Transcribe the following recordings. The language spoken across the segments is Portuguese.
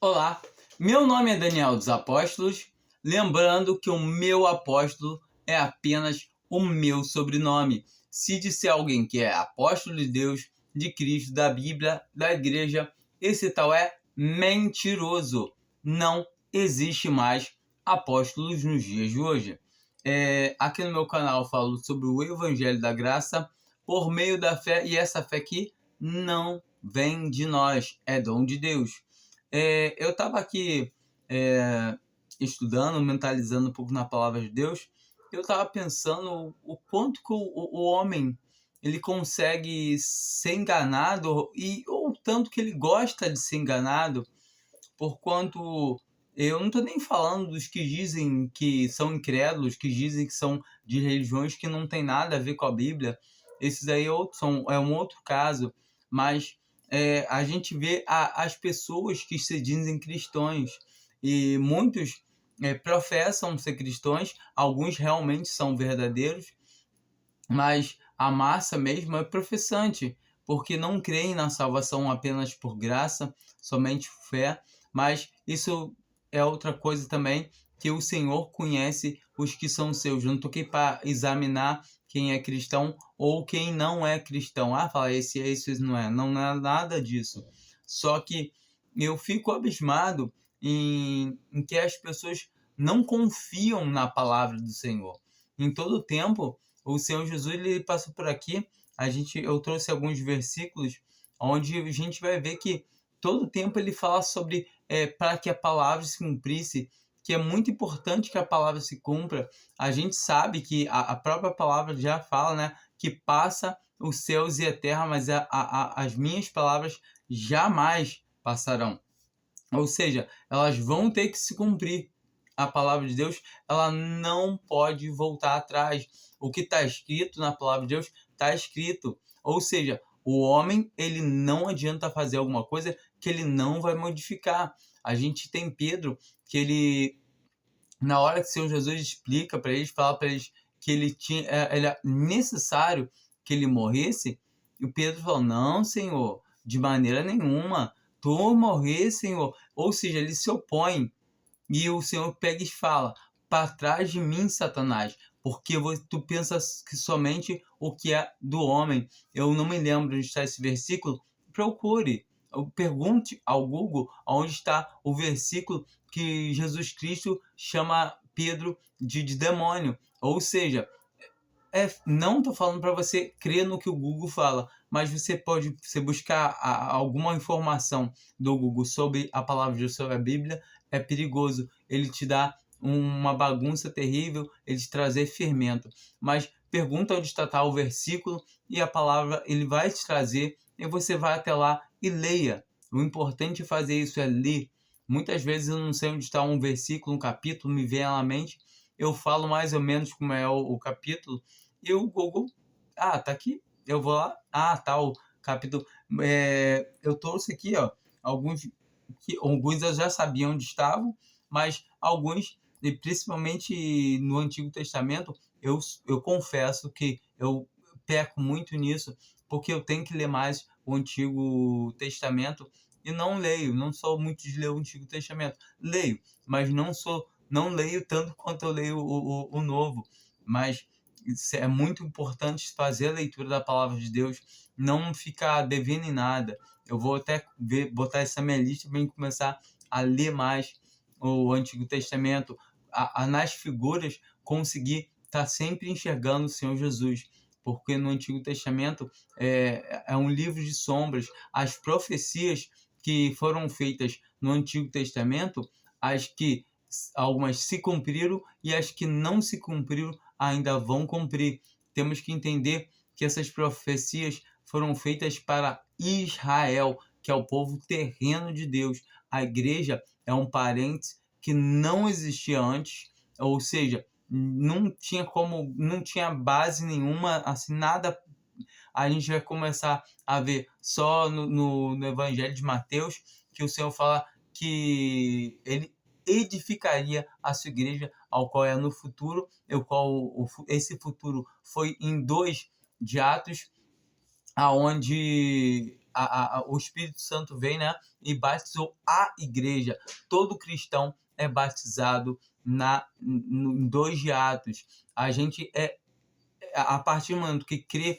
Olá, meu nome é Daniel dos Apóstolos, lembrando que o meu apóstolo é apenas o meu sobrenome. Se disser alguém que é apóstolo de Deus, de Cristo, da Bíblia, da igreja, esse tal é mentiroso. Não existe mais apóstolos nos dias de hoje. Aqui no meu canal eu falo sobre o Evangelho da Graça por meio da fé, e essa fé aqui não vem de nós, é dom de Deus. Eu estava aqui estudando, mentalizando um pouco na palavra de Deus. Eu estava pensando o quanto que o homem ele consegue ser enganado, ou tanto que ele gosta de ser enganado, porquanto eu não estou nem falando dos que dizem que são incrédulos, que dizem que são de religiões que não tem nada a ver com a Bíblia. Esses aí é um outro caso, mas a gente vê as pessoas que se dizem cristãos, e muitos professam ser cristãos, alguns realmente são verdadeiros, mas a massa mesmo é professante, porque não creem na salvação apenas por graça, somente por fé. Mas isso é outra coisa também, que o Senhor conhece os que são seus. Eu não estou aqui para examinar quem é cristão ou quem não é cristão. Fala, esse é isso, esse não é. Não é nada disso. Só que eu fico abismado em que as pessoas não confiam na palavra do Senhor. Em todo tempo, o Senhor Jesus ele passou por aqui. Eu trouxe alguns versículos onde a gente vai ver que todo tempo ele fala sobre para que a palavra se cumprisse, que é muito importante que a palavra se cumpra. A gente sabe que a própria palavra já fala, né, que passa os céus e a terra, mas as minhas palavras jamais passarão. Ou seja, elas vão ter que se cumprir. A palavra de Deus, ela não pode voltar atrás. O que está escrito na palavra de Deus, está escrito. Ou seja, o homem, ele não adianta fazer alguma coisa que ele não vai modificar. A gente tem Pedro, que ele, na hora que o Senhor Jesus explica para eles, fala para eles que era necessário que ele morresse, e o Pedro falou, não, Senhor, de maneira nenhuma, tu morrer, Senhor. Ou seja, ele se opõe. E o Senhor pega e fala, para trás de mim, Satanás, porque tu pensas que somente o que é do homem. Eu não me lembro onde está esse versículo. Procure, pergunte ao Google onde está o versículo que Jesus Cristo chama Pedro de demônio. Ou seja, não estou falando para você crer no que o Google fala, mas você pode buscar alguma informação do Google sobre a palavra de Deus, sobre a Bíblia. É perigoso, ele te dá uma bagunça terrível, ele te trazer fermento. Mas pergunta onde está tal versículo e a palavra ele vai te trazer, e você vai até lá e leia. O importante é fazer isso, é ler. Muitas vezes eu não sei onde está um versículo, um capítulo, me vem à mente, eu falo mais ou menos como é o capítulo, e o Google, tá aqui, eu vou lá, tá o capítulo. Eu trouxe aqui, ó, alguns eu já sabia onde estavam, mas alguns, e principalmente no Antigo Testamento, eu confesso que eu peco muito nisso, porque eu tenho que ler mais o Antigo Testamento e não leio, não sou muito de ler o Antigo Testamento. Leio, mas não leio tanto quanto eu leio o Novo. Mas é muito importante fazer a leitura da palavra de Deus, não ficar devendo em nada. Eu vou até botar essa minha lista para começar a ler mais o Antigo Testamento, nas figuras conseguir estar sempre enxergando o Senhor Jesus, porque no Antigo Testamento é um livro de sombras. As profecias que foram feitas no Antigo Testamento, algumas se cumpriram e as que não se cumpriram ainda vão cumprir. Temos que entender que essas profecias foram feitas para Israel, que é o povo terreno de Deus. A igreja é um parênteses que não existia antes, ou seja, não tinha base nenhuma, assim, nada. A gente vai começar a ver só no Evangelho de Mateus, que o Senhor fala que ele edificaria a sua igreja, ao qual é no futuro, esse futuro foi em 2 de Atos, aonde o Espírito Santo vem, né, e batizou a igreja. Todo cristão é batizado em 2 de Atos. A gente a partir do momento que crê,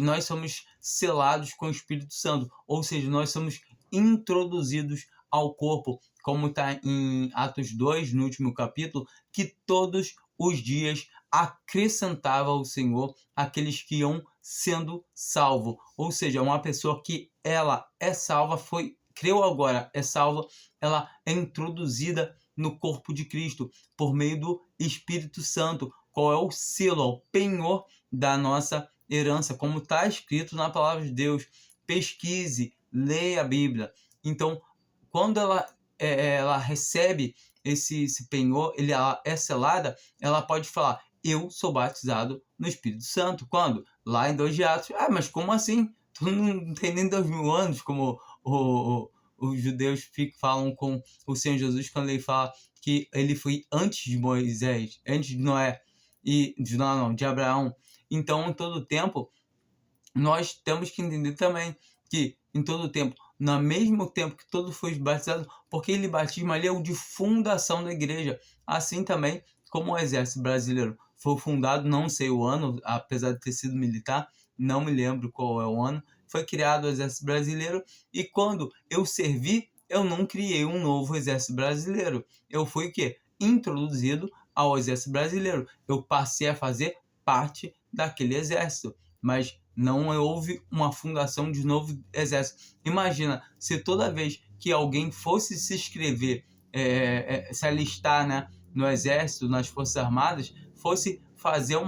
nós somos selados com o Espírito Santo, ou seja, nós somos introduzidos ao corpo, como está em Atos 2, no último capítulo, que todos os dias acrescentava ao Senhor aqueles que iam sendo salvos. Ou seja, uma pessoa que ela é salva, creu agora, é salva, ela é introduzida no corpo de Cristo por meio do Espírito Santo. Qual é o selo, o penhor da nossa herança, como está escrito na palavra de Deus. Pesquise, leia a Bíblia. Então, quando ela recebe esse penhor, ela é selada, ela pode falar: eu sou batizado no Espírito Santo. Quando? Lá em 2 de Atos. Ah, mas como assim? Tu não tem nem 2000 anos, como os judeus falam com o Senhor Jesus, quando ele fala que ele foi antes de Moisés, antes de Noé, de Abraão. Então, em todo tempo, nós temos que entender também que, em todo tempo, no mesmo tempo que todos foram batizados, porque ele batismo ali é o de fundação da igreja. Assim também como o Exército Brasileiro foi fundado, não sei o ano, apesar de ter sido militar, não me lembro qual é o ano, foi criado o Exército Brasileiro, e quando eu servi, eu não criei um novo Exército Brasileiro. Eu fui o quê? Introduzido ao Exército Brasileiro. Eu passei a fazer parte daquele exército, mas não houve uma fundação de novo exército. Imagina se toda vez que alguém fosse se inscrever, se alistar, né, no exército, nas forças armadas, fosse fazer um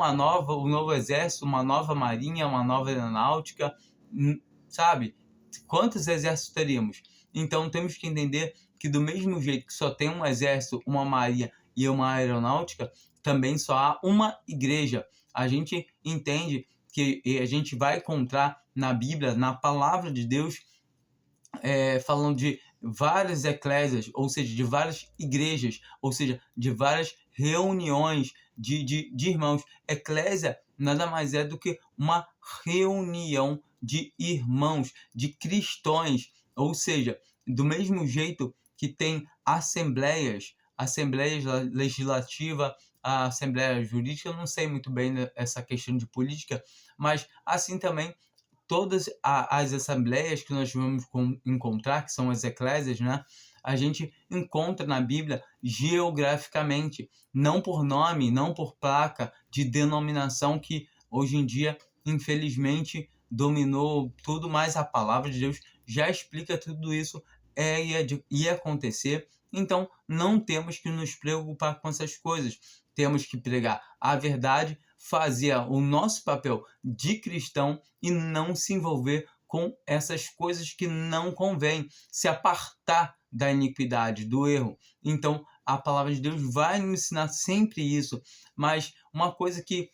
novo exército, uma nova marinha, uma nova aeronáutica, sabe? Quantos exércitos teríamos? Então temos que entender que do mesmo jeito que só tem um exército, uma marinha e uma aeronáutica, também só há uma igreja. A gente entende que a gente vai encontrar na Bíblia, na palavra de Deus, falando de várias eclésias, ou seja, de várias igrejas, ou seja, de várias reuniões de irmãos. Eclésia nada mais é do que uma reunião de irmãos, de cristãos, ou seja, do mesmo jeito que tem assembleias legislativa, a assembleia jurídica, eu não sei muito bem essa questão de política, mas assim também todas as assembleias que nós vamos encontrar, que são as eclésias, né? A gente encontra na Bíblia geograficamente, não por nome, não por placa de denominação, que hoje em dia, infelizmente, dominou tudo, mas a palavra de Deus já explica tudo isso, ia acontecer. Então, não temos que nos preocupar com essas coisas. Temos que pregar a verdade, fazer o nosso papel de cristão e não se envolver com essas coisas que não convém, se apartar da iniquidade, do erro. Então, a palavra de Deus vai nos ensinar sempre isso. Mas uma coisa que,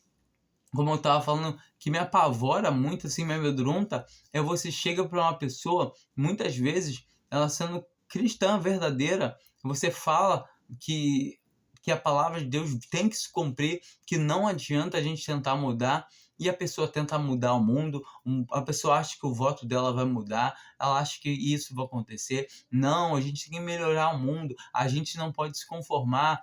como eu estava falando, que me apavora muito, assim, me amedronta, é você chega para uma pessoa, muitas vezes, ela sendo cristã verdadeira, você fala que a palavra de Deus tem que se cumprir, que não adianta a gente tentar mudar, e a pessoa tenta mudar o mundo, a pessoa acha que o voto dela vai mudar, ela acha que isso vai acontecer. Não, a gente tem que melhorar o mundo, a gente não pode se conformar.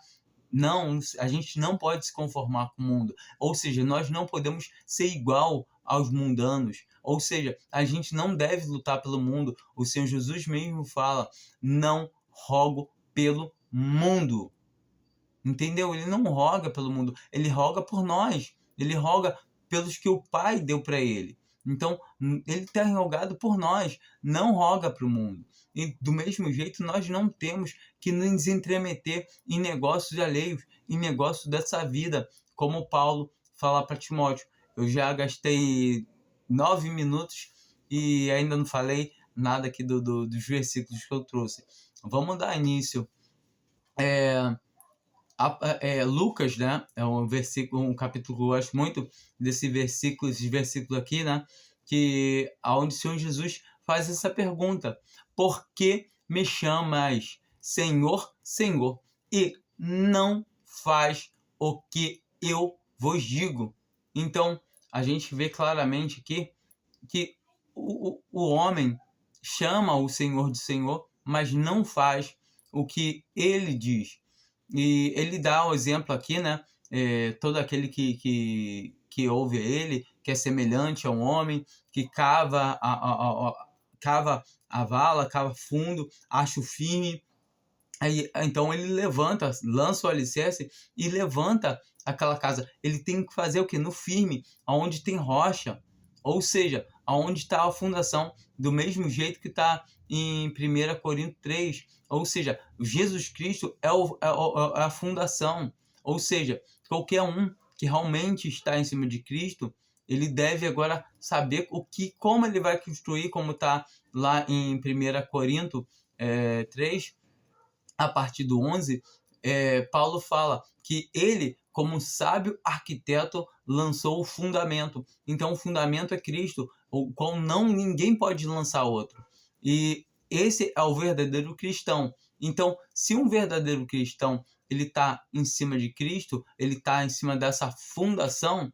Não, a gente não pode se conformar com o mundo. Ou seja, nós não podemos ser igual aos mundanos. Ou seja, a gente não deve lutar pelo mundo. O Senhor Jesus mesmo fala: não rogo pelo mundo. Entendeu? Ele não roga pelo mundo, ele roga por nós. Ele roga pelos que o Pai deu para ele. Então, ele está rogado por nós, não roga para o mundo. E do mesmo jeito, nós não temos que nos entremeter em negócios alheios, em negócios dessa vida, como Paulo fala para Timóteo. Eu já gastei 9 minutos e ainda não falei nada aqui dos versículos que eu trouxe. Vamos dar início. Lucas, né? É um versículo, um capítulo que eu gosto muito esses versículos aqui, né? Que aonde o Senhor Jesus faz essa pergunta: por que me chamas Senhor, Senhor, e não faz o que eu vos digo? Então, a gente vê claramente aqui que o homem, chama o Senhor de Senhor, mas não faz o que ele diz. E ele dá o exemplo aqui, né? Todo aquele que ouve ele, que é semelhante a um homem, que cava a vala, cava fundo, acha o firme. Aí, então ele levanta, lança o alicerce e levanta aquela casa. Ele tem que fazer o quê? No firme, aonde tem rocha. Ou seja, aonde está a fundação, do mesmo jeito que está em 1 Coríntios 3. Ou seja, Jesus Cristo é a fundação. Ou seja, qualquer um que realmente está em cima de Cristo, ele deve agora saber como ele vai construir, como está lá em 1 Coríntios 3, a partir do 11, Paulo fala que ele, como sábio arquiteto, lançou o fundamento. Então, o fundamento é Cristo, o qual ninguém pode lançar outro. E esse é o verdadeiro cristão. Então, se um verdadeiro cristão ele está em cima de Cristo, ele está em cima dessa fundação,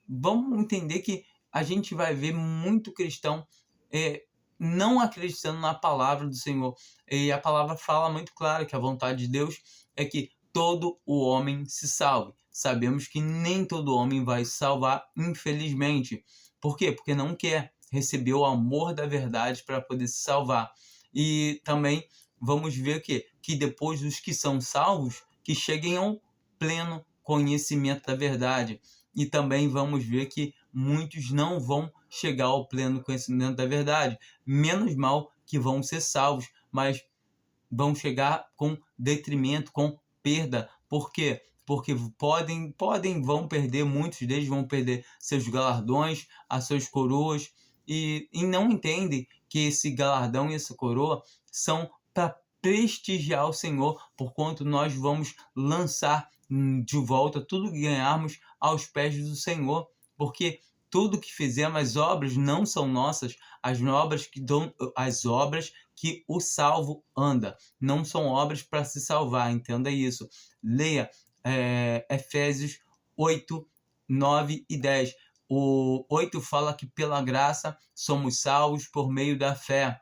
vamos entender que a gente vai ver muito cristão não acreditando na palavra do Senhor. E a palavra fala muito claro que a vontade de Deus é que todo o homem se salve. Sabemos que nem todo homem vai se salvar, infelizmente. Por quê? Porque não quer receber o amor da verdade para poder se salvar. E também vamos ver que depois dos que são salvos, que cheguem ao pleno conhecimento da verdade. E também vamos ver que muitos não vão chegar ao pleno conhecimento da verdade. Menos mal que vão ser salvos, mas vão chegar com detrimento, com perda. Por quê? Porque vão perder, muitos deles vão perder seus galardões, as suas coroas, e não entendem que esse galardão e essa coroa são para prestigiar o Senhor, porquanto nós vamos lançar de volta tudo que ganharmos aos pés do Senhor, porque tudo que fizemos, as obras não são nossas, as obras que o salvo anda, não são obras para se salvar, entenda isso. Leia Efésios 8, 9 e 10. O 8 fala que pela graça somos salvos por meio da fé.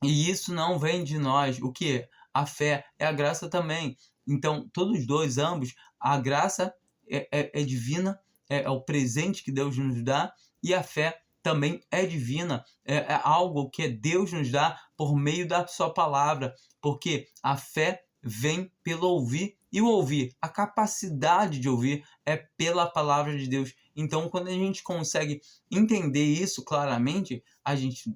E isso não vem de nós. O que? A fé é a graça também. Então, todos dois, ambos, a graça é divina, é o presente que Deus nos dá, e a fé também é divina, é algo que Deus nos dá por meio da sua palavra, porque a fé vem pelo ouvir, e o ouvir, a capacidade de ouvir, é pela palavra de Deus. Então, quando a gente consegue entender isso claramente, a gente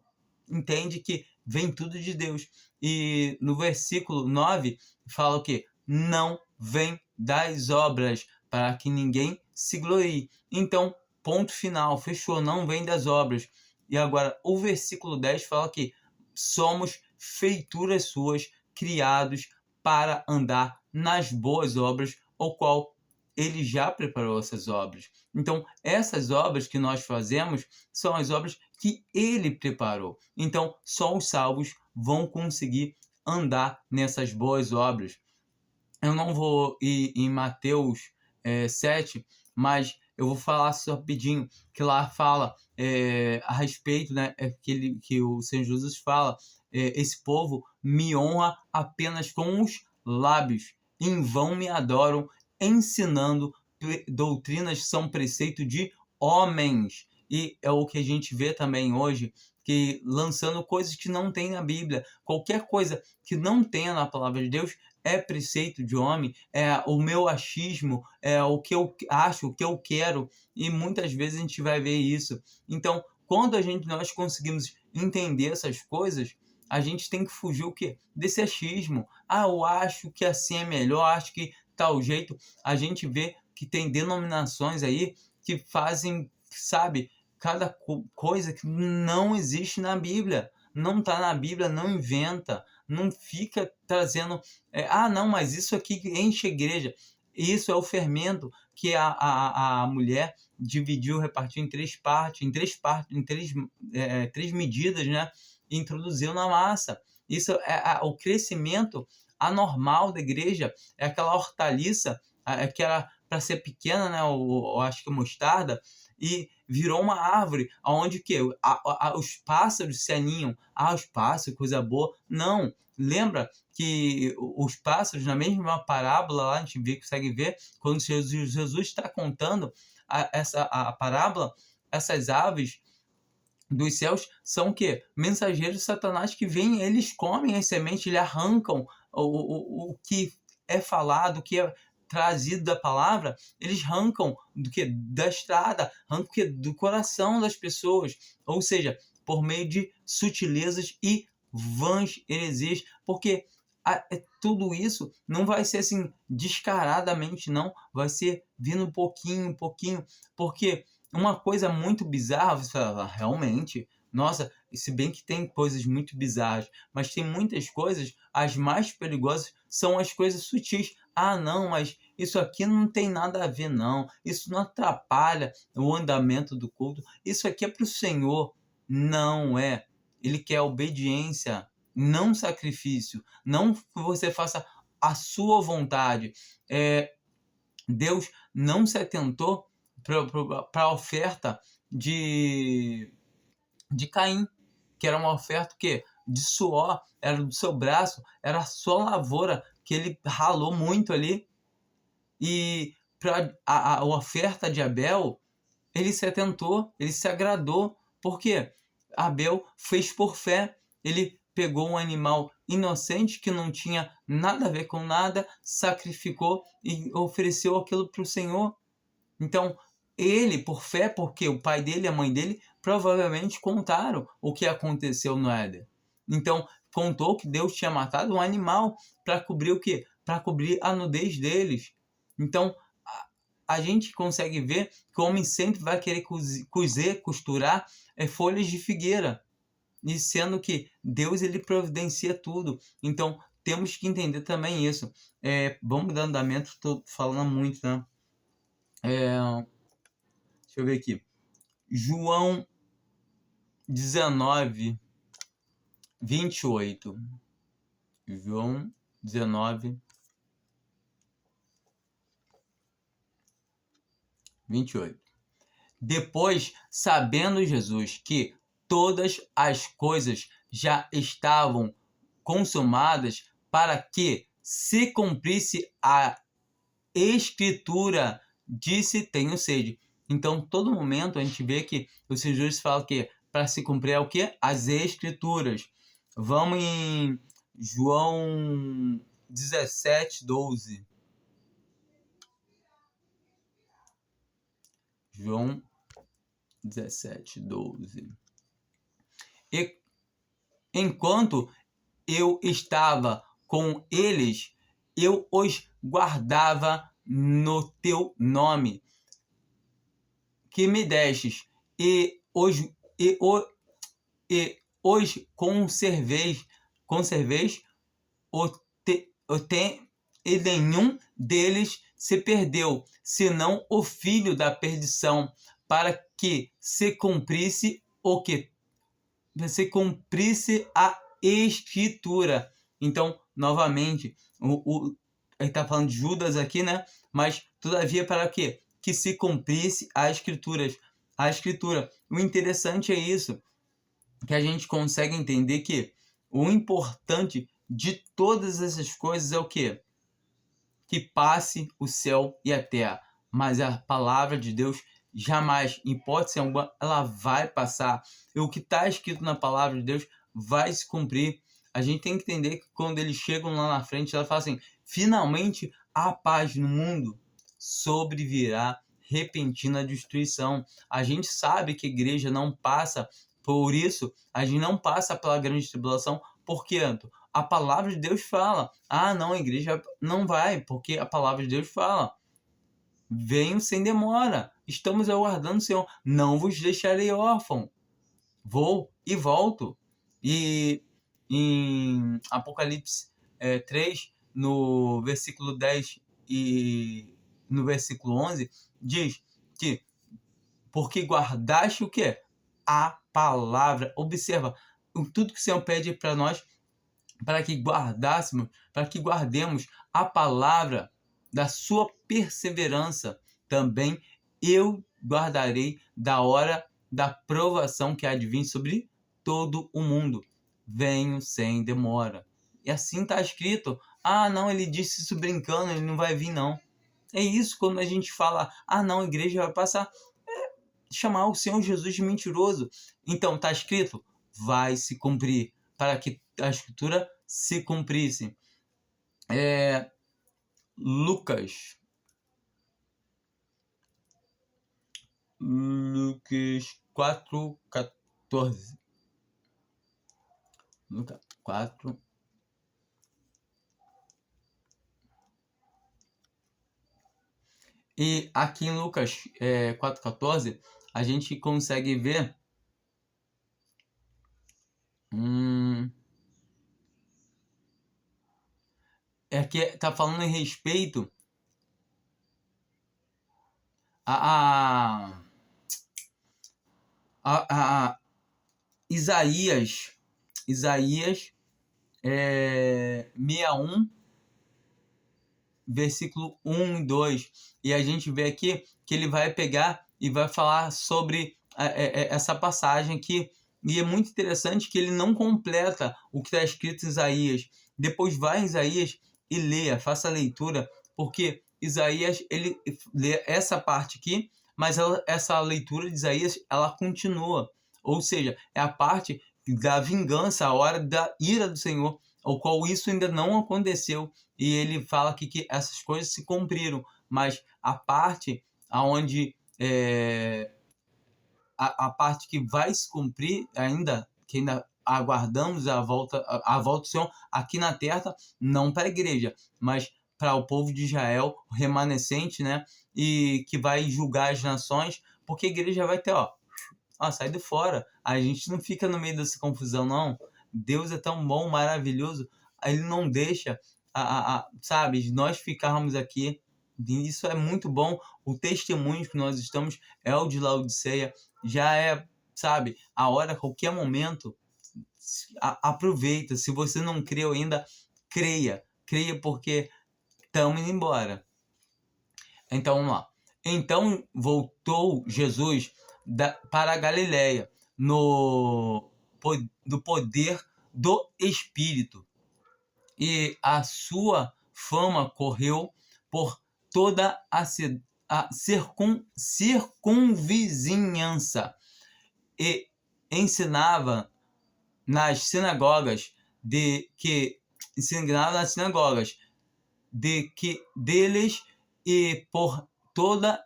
entende que vem tudo de Deus. E no versículo 9 fala o quê? Não vem das obras, para que ninguém se glorie. Então, ponto final, fechou, não vem das obras. E agora, o versículo 10 fala que somos feituras suas, criados para andar nas boas obras, o qual ele já preparou essas obras. Então, essas obras que nós fazemos são as obras que ele preparou. Então, só os salvos vão conseguir andar nessas boas obras. Eu não vou ir em Mateus 7, mas eu vou falar só rapidinho, que lá fala a respeito, né, que o Senhor Jesus fala, esse povo me honra apenas com os lábios, em vão me adoram, ensinando doutrinas que são preceito de homens. E é o que a gente vê também hoje, que lançando coisas que não tem na Bíblia. Qualquer coisa que não tenha na palavra de Deus é preceito de homem, é o meu achismo, é o que eu acho, o que eu quero, e muitas vezes a gente vai ver isso. Então, quando nós conseguimos entender essas coisas, a gente tem que fugir o quê? Desse achismo. Ah, eu acho que assim é melhor, acho que tal jeito. A gente vê que tem denominações aí que fazem, sabe, cada coisa que não existe na Bíblia. Não está na Bíblia, não inventa. Não fica trazendo... não, mas isso aqui enche a igreja. Isso é o fermento que a mulher dividiu, repartiu em três partes, em três medidas, né? E introduziu na massa. Isso é o crescimento anormal da igreja. É aquela hortaliça que era para ser pequena, né? Eu acho que mostarda, e virou uma árvore, aonde o quê? Os pássaros se aninham. Os pássaros, coisa boa. Não, lembra que os pássaros, na mesma parábola lá, a gente consegue ver, quando Jesus está contando a parábola, essas aves dos céus são o quê? Mensageiros de Satanás que vêm, eles comem as sementes, eles arrancam o que é falado, o que é trazido da palavra, eles arrancam do que? Da estrada, arrancam o quê? Do coração das pessoas. Ou seja, por meio de sutilezas e vãs heresias, porque tudo isso não vai ser assim descaradamente, não. Vai ser vindo um pouquinho, porque uma coisa muito bizarra, você fala, realmente, nossa, se bem que tem coisas muito bizarras, mas tem muitas coisas, as mais perigosas são as coisas sutis. Não, mas isso aqui não tem nada a ver, não. Isso não atrapalha o andamento do culto. Isso aqui é para o Senhor. Não é. Ele quer obediência, não sacrifício. Não que você faça a sua vontade. Deus não se atentou para a oferta de Caim, que era uma oferta que de suor, era do seu braço, era a sua lavoura que ele ralou muito ali. E para a oferta de Abel, ele se atentou, ele se agradou, porque Abel fez por fé. Ele pegou um animal inocente que não tinha nada a ver com nada, sacrificou e ofereceu aquilo para o Senhor. Então, ele, por fé, porque o pai dele e a mãe dele provavelmente contaram o que aconteceu no Éden. Então, contou que Deus tinha matado um animal para cobrir o quê? Para cobrir a nudez deles. Então, a gente consegue ver que o homem sempre vai querer costurar folhas de figueira. E sendo que Deus, ele providencia tudo. Então, temos que entender também isso. Vamos dar andamento, estou falando muito, né? Deixa eu ver aqui. João 19, 28. João 19, 28. Depois, sabendo Jesus que todas as coisas já estavam consumadas para que se cumprisse a Escritura, disse: tenho sede. Então, todo momento a gente vê que o Senhor Jesus fala que para se cumprir o quê? As Escrituras. Vamos em João 17, 12. João 17, 12. E enquanto eu estava com eles, eu os guardava no teu nome, que me destes, e os conserveis e nenhum deles se perdeu, senão o filho da perdição, para que se cumprisse o que? Se cumprisse a Escritura. Então, novamente, ele está falando de Judas aqui, né? Mas, todavia, para quê? Que se cumprisse a Escritura. O interessante é isso, que a gente consegue entender que o importante de todas essas coisas é o quê? Que passe o céu e a terra, mas a palavra de Deus jamais, em hipótese alguma, ela vai passar. E o que está escrito na palavra de Deus vai se cumprir. A gente tem que entender que quando eles chegam lá na frente, ela fala assim: finalmente há paz no mundo, sobrevirá repentina destruição. A gente sabe que a igreja não passa por isso, a gente não passa pela grande tribulação, porque a palavra de Deus fala: não, a igreja não vai, porque a palavra de Deus fala: venho sem demora, estamos aguardando o Senhor, não vos deixarei órfão, vou e volto. E em Apocalipse 3, no versículo 10 e no versículo 11, diz que porque guardaste o quê? A palavra. Observa, tudo que o Senhor pede para nós, para que guardemos a palavra da sua perseverança, também eu guardarei da hora da provação que há de vir sobre todo o mundo. Venho sem demora. E assim está escrito. Ah, não, ele disse isso brincando, ele não vai vir, não. É isso quando a gente fala, ah, não, a igreja vai passar. Chamar o Senhor Jesus de mentiroso. Então, está escrito, vai se cumprir, para que a escritura se cumprisse. Lucas 4:14. Lucas 4. E aqui em Lucas 4:14, a gente consegue ver que está falando em respeito a Isaías 61, versículo 1 e 2. E a gente vê aqui que ele vai pegar e vai falar sobre essa passagem aqui. E é muito interessante que ele não completa o que está escrito em Isaías. Depois vai em Isaías e leia, faça a leitura, porque Isaías, ele lê essa parte aqui, mas essa leitura de Isaías, ela continua. Ou seja, é a parte da vingança, a hora da ira do Senhor, ao qual isso ainda não aconteceu. E ele fala aqui que essas coisas se cumpriram, mas a parte aonde a parte que vai se cumprir ainda, que ainda aguardamos a volta do Senhor aqui na terra, não para a igreja, mas para o povo de Israel, o remanescente, né? E que vai julgar as nações, porque a igreja vai ter, sai de fora. A gente não fica no meio dessa confusão, não. Deus é tão bom, maravilhoso, ele não deixa, sabe, nós ficarmos aqui. Isso é muito bom. O testemunho que nós estamos é o de Laodiceia. Já é, sabe, a hora, a qualquer momento, aproveita. Se você não creu ainda, creia. Creia, porque estamos indo embora. Então, vamos lá. Então, voltou Jesus para a Galiléia, do poder do Espírito. E a sua fama correu por toda a circunvizinhança, e ensinava nas sinagogas deles, e por todos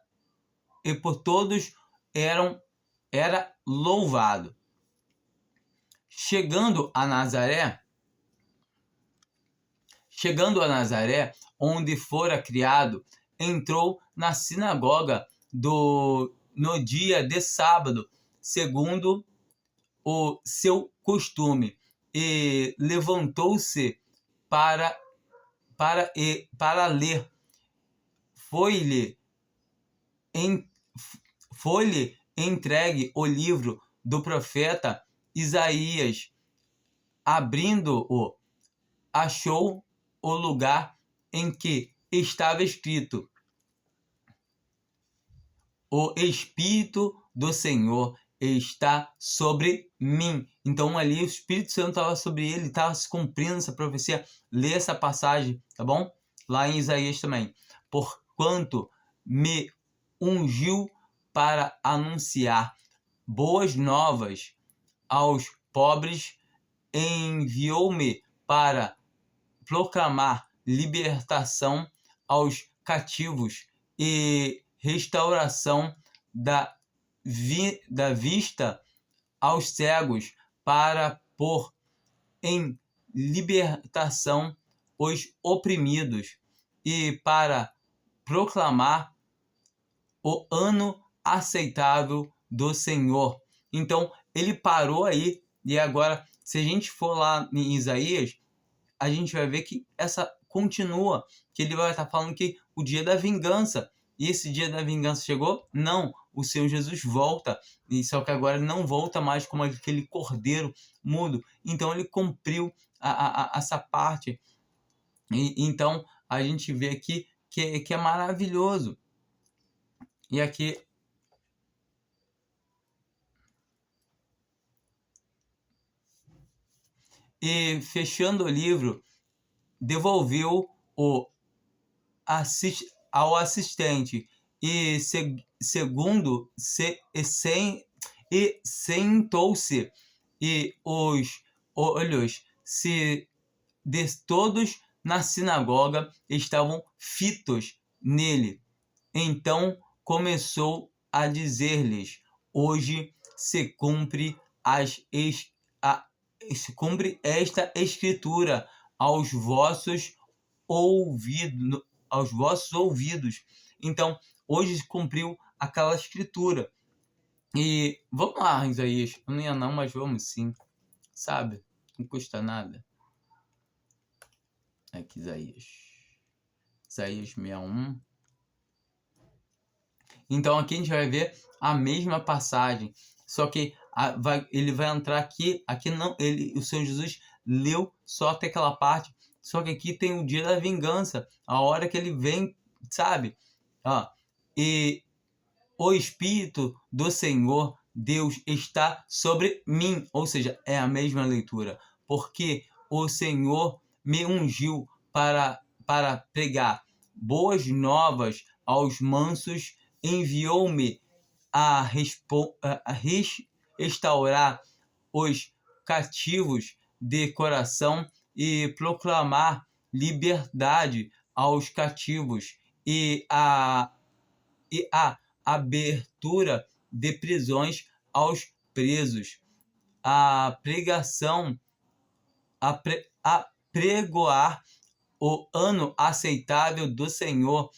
era louvado. Chegando a Nazaré, onde fora criado, entrou na sinagoga no dia de sábado, segundo o seu costume, e levantou-se para ler. Foi-lhe entregue o livro do profeta Isaías. Abrindo-o, achou o lugar em que estava escrito: o Espírito do Senhor está sobre mim. Então ali o Espírito Santo estava sobre ele, estava se cumprindo essa profecia. Lê essa passagem, tá bom? Lá em Isaías também. Porquanto me ungiu para anunciar boas novas aos pobres, enviou-me para proclamar libertação aos cativos e restauração da vista aos cegos, para pôr em libertação os oprimidos, e para proclamar o ano aceitável do Senhor. Então, ele parou aí, e agora, se a gente for lá em Isaías, a gente vai ver que essa continua, que ele vai estar falando que o dia da vingança, e esse dia da vingança chegou? Não, o Senhor Jesus volta, e só que agora ele não volta mais como aquele cordeiro mudo. Então ele cumpriu essa parte. E então a gente vê aqui que é maravilhoso. E aqui e fechando o livro, devolveu ao assistente e segundo e sentou-se e os olhos de todos na sinagoga estavam fitos nele. Então começou a dizer-lhes: hoje se cumpre se cumpre esta escritura aos vossos ouvidos. Então, hoje se cumpriu aquela escritura. E vamos lá, Isaías. Eu não ia não, mas vamos sim. Sabe? Não custa nada. Aqui, Isaías 61. Então, aqui a gente vai ver a mesma passagem. Só que ele vai entrar aqui não, o Senhor Jesus leu só até aquela parte. Só que aqui tem o dia da vingança, a hora que ele vem, sabe? E o Espírito do Senhor Deus está sobre mim, ou seja, é a mesma leitura, porque o Senhor me ungiu para pregar boas novas aos mansos, enviou-me a restaurar os cativos de coração e proclamar liberdade aos cativos e a abertura de prisões aos presos, a pregação, a pregoar o ano aceitável do Senhor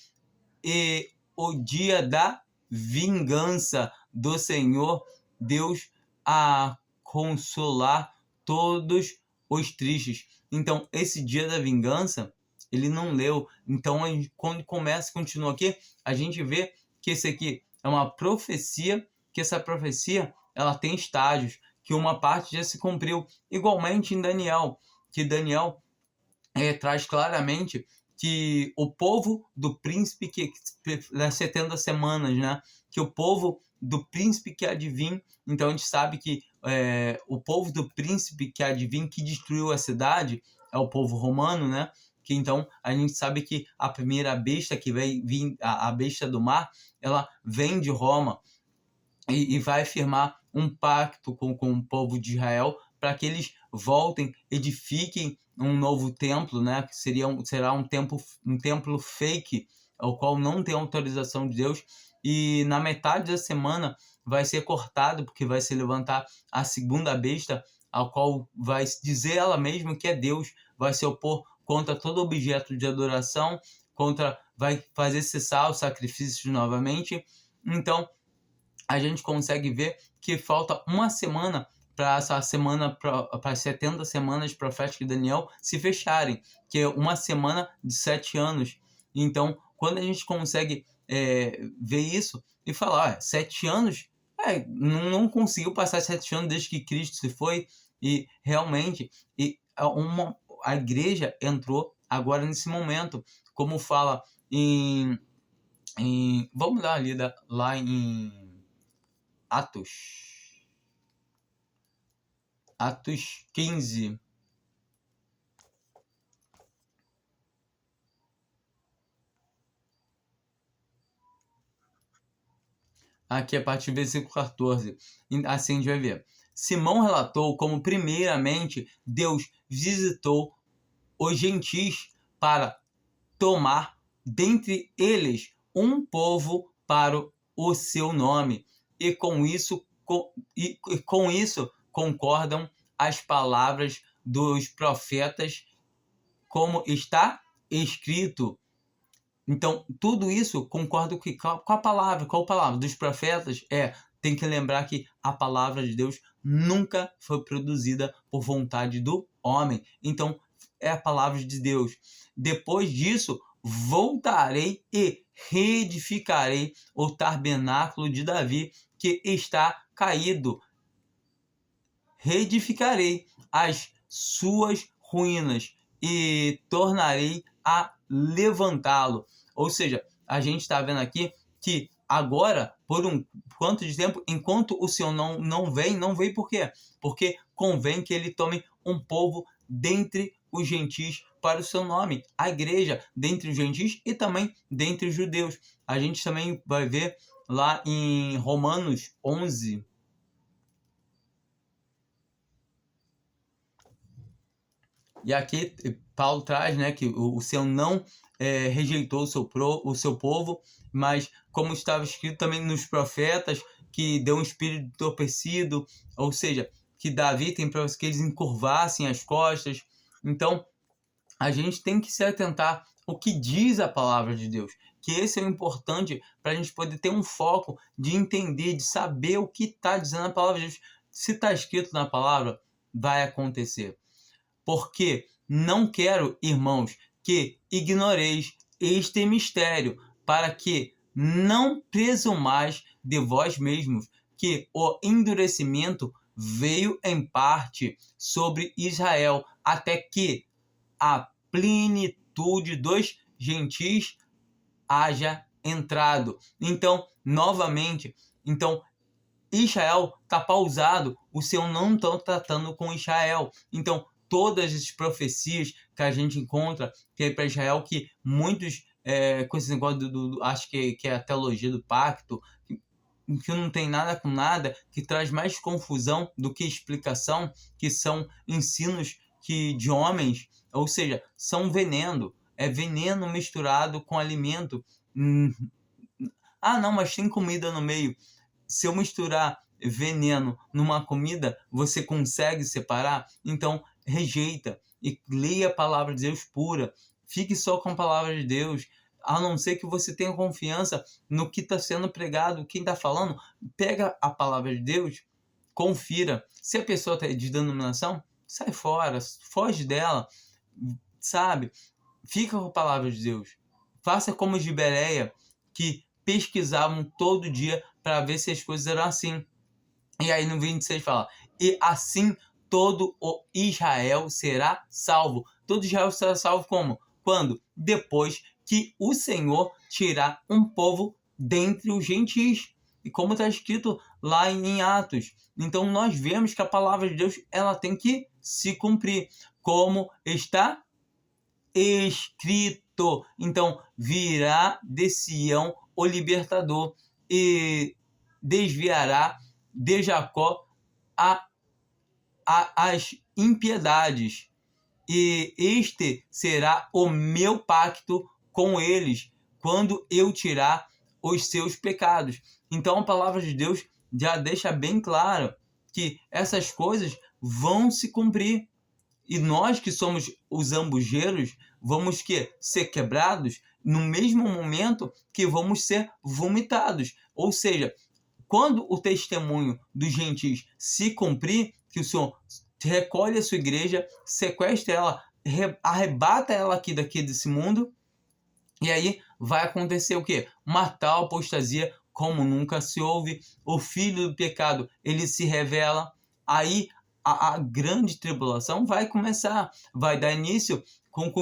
e o dia da vingança do Senhor Deus, a consolar todos os tristes. Então, esse dia da vingança, ele não leu. Então, quando continua aqui, a gente vê que esse aqui é uma profecia, que essa profecia ela tem estágios, que uma parte já se cumpriu. Igualmente em Daniel, que Daniel traz claramente que o povo do príncipe que das 70 semanas, né? Que o povo do príncipe que há de vir, então a gente sabe que o povo do príncipe que há de vir, que destruiu a cidade, é o povo romano, né? Que então a gente sabe que a primeira besta que vai vir, a besta do mar, ela vem de Roma e vai firmar um pacto com o povo de Israel para que eles voltem, edifiquem um novo templo, né? Que será um templo fake, ao qual não tem autorização de Deus. E na metade da semana vai ser cortado, porque vai se levantar a segunda besta, ao qual vai dizer ela mesma que é Deus, vai se opor contra todo objeto de adoração, vai fazer cessar os sacrifícios novamente. Então, a gente consegue ver que falta uma semana para essa semana, para as 70 semanas proféticas de Daniel se fecharem, que é uma semana de 7 anos. Então, quando a gente consegue ver isso e falar, 7 anos, não conseguiu passar 7 anos desde que Cristo se foi, e realmente a igreja entrou agora nesse momento, como fala vamos dar uma lida lá em Atos 15. Aqui a partir do versículo 14. Assim a gente vai ver. Simão relatou como primeiramente Deus visitou os gentis para tomar dentre eles um povo para o seu nome. E com isso concordam as palavras dos profetas, como está escrito. Então, tudo isso concorda com a palavra. Qual a palavra? Dos profetas? Tem que lembrar que a palavra de Deus nunca foi produzida por vontade do homem. Então, é a palavra de Deus. Depois disso, voltarei e reedificarei o tabernáculo de Davi, que está caído. Reedificarei as suas ruínas e tornarei a levantá-lo. Ou seja, a gente está vendo aqui que agora, por quanto de tempo, enquanto o Senhor não vem por quê? Porque convém que ele tome um povo dentre os gentis para o seu nome, a igreja dentre os gentis e também dentre os judeus. A gente também vai ver lá em Romanos 11. E aqui Paulo traz, né, que o Senhor não rejeitou o seu povo, mas como estava escrito também nos profetas, que deu um espírito entorpecido, ou seja, que Davi tem para que eles encurvassem as costas. Então, a gente tem que se atentar ao que diz a palavra de Deus, que esse é o importante para a gente poder ter um foco de entender, de saber o que está dizendo a palavra de Deus. Se está escrito na palavra, vai acontecer. Porque não quero, irmãos, que ignoreis este mistério, para que não presumais de vós mesmos que o endurecimento veio em parte sobre Israel, até que a plenitude dos gentis haja entrado. Então, novamente, Israel está pausado, o Senhor não está tratando com Israel. Então, todas as profecias que a gente encontra que é para Israel, que muitos, com esse negócio acho que é a teologia do pacto, que não tem nada com nada, que traz mais confusão do que explicação, que são ensinos de homens, ou seja, são veneno, é veneno misturado com alimento. Não, mas tem comida no meio. Se eu misturar veneno numa comida, você consegue separar? Então, rejeita e leia a palavra de Deus pura. Fique só com a palavra de Deus. A não ser que você tenha confiança no que está sendo pregado, quem está falando, pega a palavra de Deus, confira. Se a pessoa está de denominação, sai fora, foge dela, sabe? Fica com a palavra de Deus. Faça como os de Bereia, que pesquisavam todo dia para ver se as coisas eram assim. E aí no 26 fala, e assim todo o Israel será salvo. Todo Israel será salvo como? Quando? Depois que o Senhor tirar um povo dentre os gentis. E como está escrito lá em Atos. Então nós vemos que a palavra de Deus ela tem que se cumprir. Como está escrito. Então virá de Sião o libertador e desviará de Jacó as impiedades. E este será o meu pacto com eles, quando eu tirar os seus pecados. Então a palavra de Deus já deixa bem claro que essas coisas vão se cumprir. E nós que somos os ambugeiros, vamos ser quebrados no mesmo momento que vamos ser vomitados. Ou seja, quando o testemunho dos gentis se cumprir, que o Senhor recolhe a sua igreja, sequestra ela, arrebata ela daqui desse mundo, e aí vai acontecer o quê? Uma tal apostasia como nunca se houve. O filho do pecado, ele se revela. Aí a grande tribulação vai começar. Vai dar início com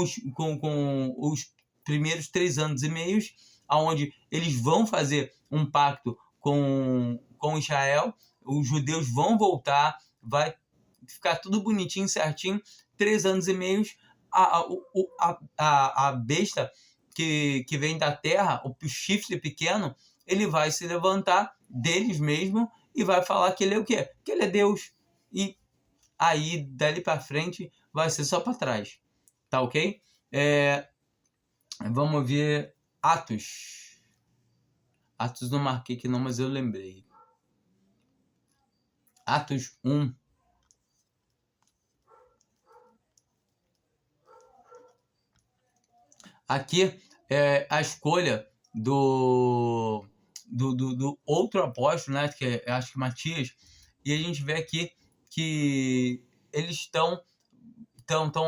os primeiros 3 anos e meio, onde eles vão fazer um pacto com Israel. Os judeus vão voltar, vai ficar tudo bonitinho, certinho. 3 anos e meio, a besta que vem da terra, o chifre pequeno, ele vai se levantar deles mesmo e vai falar que ele é o quê? Que ele é Deus. E aí, dali para frente, vai ser só para trás. Tá ok? Vamos ver Atos. Atos não marquei aqui não, mas eu lembrei. Atos 1. Aqui é a escolha do outro apóstolo, né, que acho que Matias, e a gente vê aqui que eles estão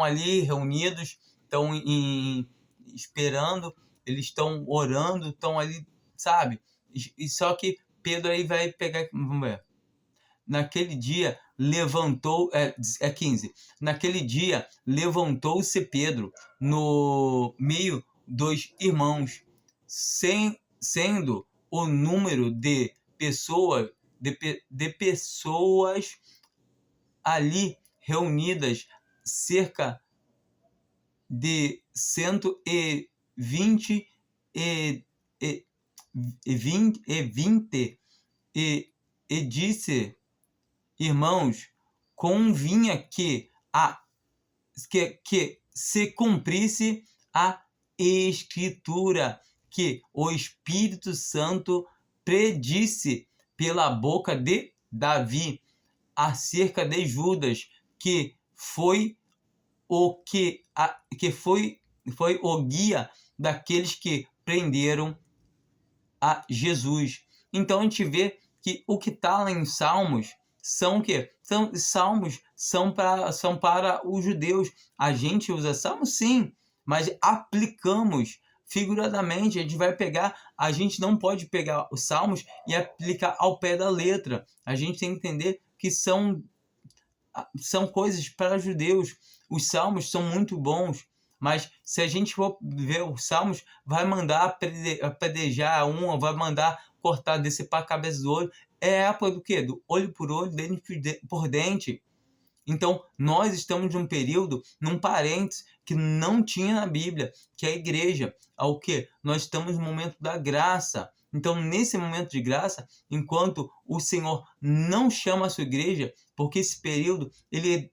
ali reunidos, estão esperando, eles estão orando, estão ali, sabe? E só que Pedro aí vai pegar, vamos ver. Naquele dia levantou, 15. Naquele dia levantou-se Pedro no meio dos irmãos, sendo o número de pessoas, de pessoas ali reunidas, cerca de 120 e, e, e disse: irmãos, convinha que se cumprisse a Escritura, que o Espírito Santo predisse pela boca de Davi acerca de Judas, que foi foi o guia daqueles que prenderam a Jesus. Então a gente vê que o que está lá em Salmos são o quê? Salmos são para os judeus. A gente usa Salmos, sim, mas aplicamos figuradamente. A gente não pode pegar os Salmos e aplicar ao pé da letra. A gente tem que entender que são coisas para judeus. Os Salmos são muito bons, mas se a gente for ver os Salmos, vai mandar apedrejar vai mandar cortar, decepar a cabeça do olho. É época do quê? Do olho por olho, dente por dente. Então, nós estamos num período, num parênteses, que não tinha na Bíblia, que é a igreja. Ao quê? Nós estamos no momento da graça. Então, nesse momento de graça, enquanto o Senhor não chama a sua igreja, porque esse período, ele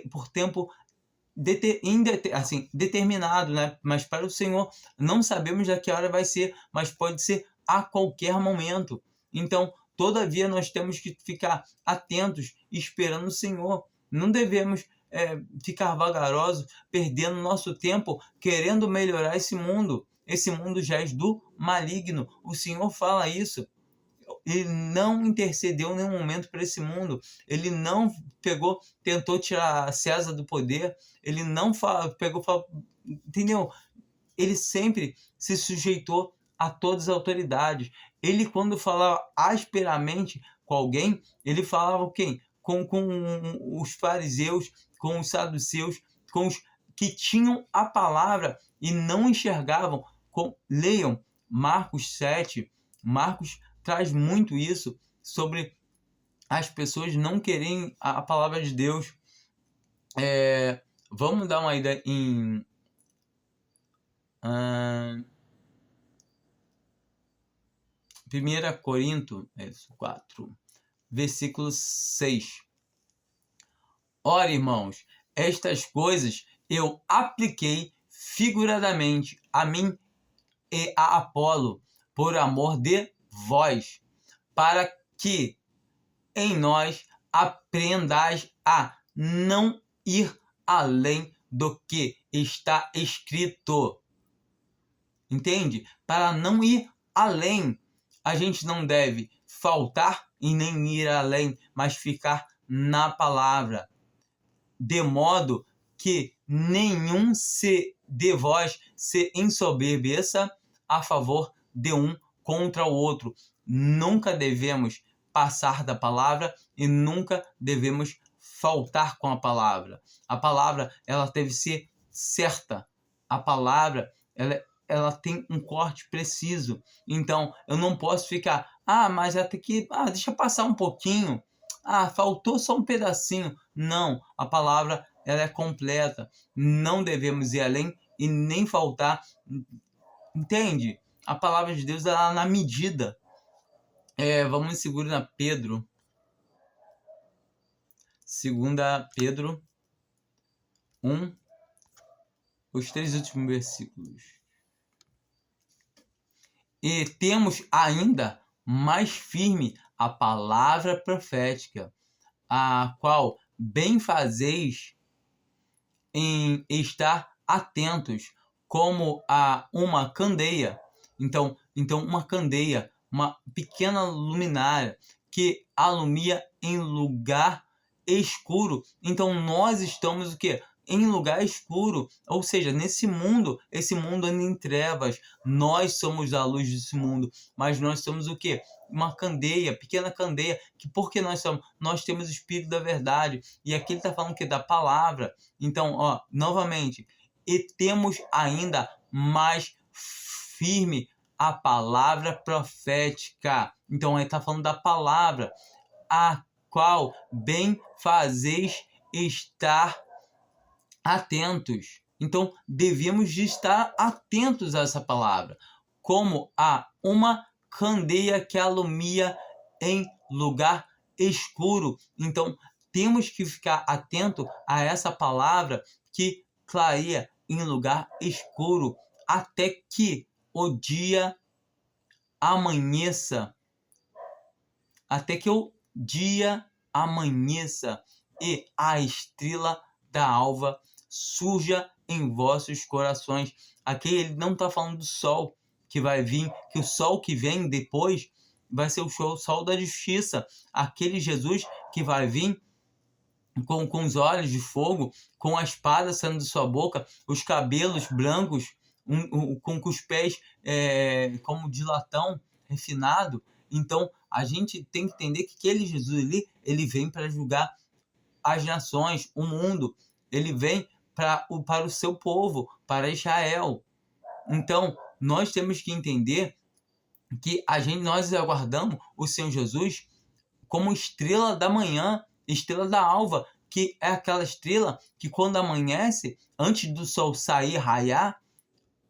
por tempo determinado, né? Mas para o Senhor, não sabemos a que hora vai ser, mas pode ser a qualquer momento. Então, todavia, nós temos que ficar atentos, esperando o Senhor. Não devemos ficar vagarosos, perdendo nosso tempo, querendo melhorar esse mundo. Esse mundo já é do maligno. O Senhor fala isso. Ele não intercedeu em nenhum momento para esse mundo. Ele não tentou tirar César do poder. Ele não entendeu? Ele sempre se sujeitou a todas as autoridades. Ele, quando falava asperamente com alguém, ele falava quem? Com os fariseus, com os saduceus, com os que tinham a palavra e não enxergavam. Leiam Marcos 7. Marcos traz muito isso sobre as pessoas não querem a palavra de Deus. Vamos dar uma ideia em 1 Coríntios 4, versículo 6. Ora, irmãos, estas coisas eu apliquei figuradamente a mim e a Apolo, por amor de vós, para que em nós aprendais a não ir além do que está escrito. Entende? Para não ir além, a gente não deve faltar e nem ir além, mas ficar na palavra, de modo que nenhum de vós se ensoberbeça a favor de um contra o outro. Nunca devemos passar da palavra e nunca devemos faltar com a palavra. A palavra, ela deve ser certa. A palavra, ela tem um corte preciso. Então, eu não posso ficar, mas até que, deixa passar um pouquinho. Faltou só um pedacinho. Não, a palavra, ela é completa. Não devemos ir além e nem faltar. Entende? A palavra de Deus, ela é na medida. Vamos segurar Pedro. 2 Pedro 1, os 3 últimos versículos. E temos ainda mais firme a palavra profética, a qual bem fazeis em estar atentos, como a uma candeia. Então uma candeia, uma pequena luminária que alumia em lugar escuro. Então nós estamos o quê? Em lugar escuro, ou seja, nesse mundo, esse mundo anda em trevas. Nós somos a luz desse mundo, mas nós somos o quê? Uma candeia, pequena candeia, que porque nós temos o Espírito da verdade, e aqui ele está falando que da palavra. Então, novamente, e temos ainda mais firme a palavra profética. Então ele está falando da palavra, a qual bem fazeis estar atentos. Então devemos de estar atentos a essa palavra, como a uma candeia que alumia em lugar escuro. Então temos que ficar atento a essa palavra que clareia em lugar escuro até que o dia amanheça, até que o dia amanheça e a estrela da alva surja em vossos corações. Aqui ele não está falando do sol que vai vir, que o sol que vem depois vai ser o sol da justiça. Aquele Jesus que vai vir com os olhos de fogo, com a espada saindo de sua boca, os cabelos brancos, com os pés como de latão refinado. Então a gente tem que entender que aquele Jesus ali, ele vem para julgar as nações, o mundo. Ele vem para o seu povo, para Israel. Então nós temos que entender que nós aguardamos o Senhor Jesus como estrela da manhã, estrela da alva, que é aquela estrela que quando amanhece, antes do sol sair, raiar,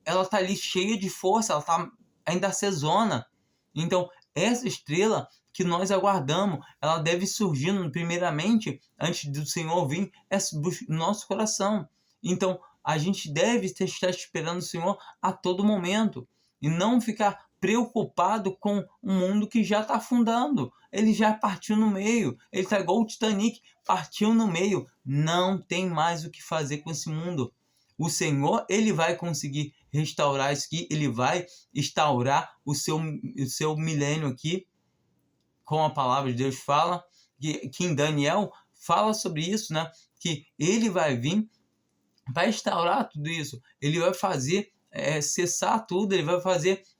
ela está ali cheia de força, ela está ainda acesona. Então, essa estrela que nós aguardamos, ela deve surgir primeiramente, antes do Senhor vir, no nosso coração. Então, a gente deve estar esperando o Senhor a todo momento e não ficar preocupado com um mundo que já está afundando. Ele já partiu no meio. Ele está igual o Titanic, partiu no meio. Não tem mais o que fazer com esse mundo. O Senhor, ele vai conseguir restaurar isso aqui. Ele vai instaurar o seu milênio aqui. Como a palavra de Deus fala. Que em Daniel fala sobre isso, né? Que ele vai vir para instaurar tudo isso. Ele vai fazer cessar tudo. Ele vai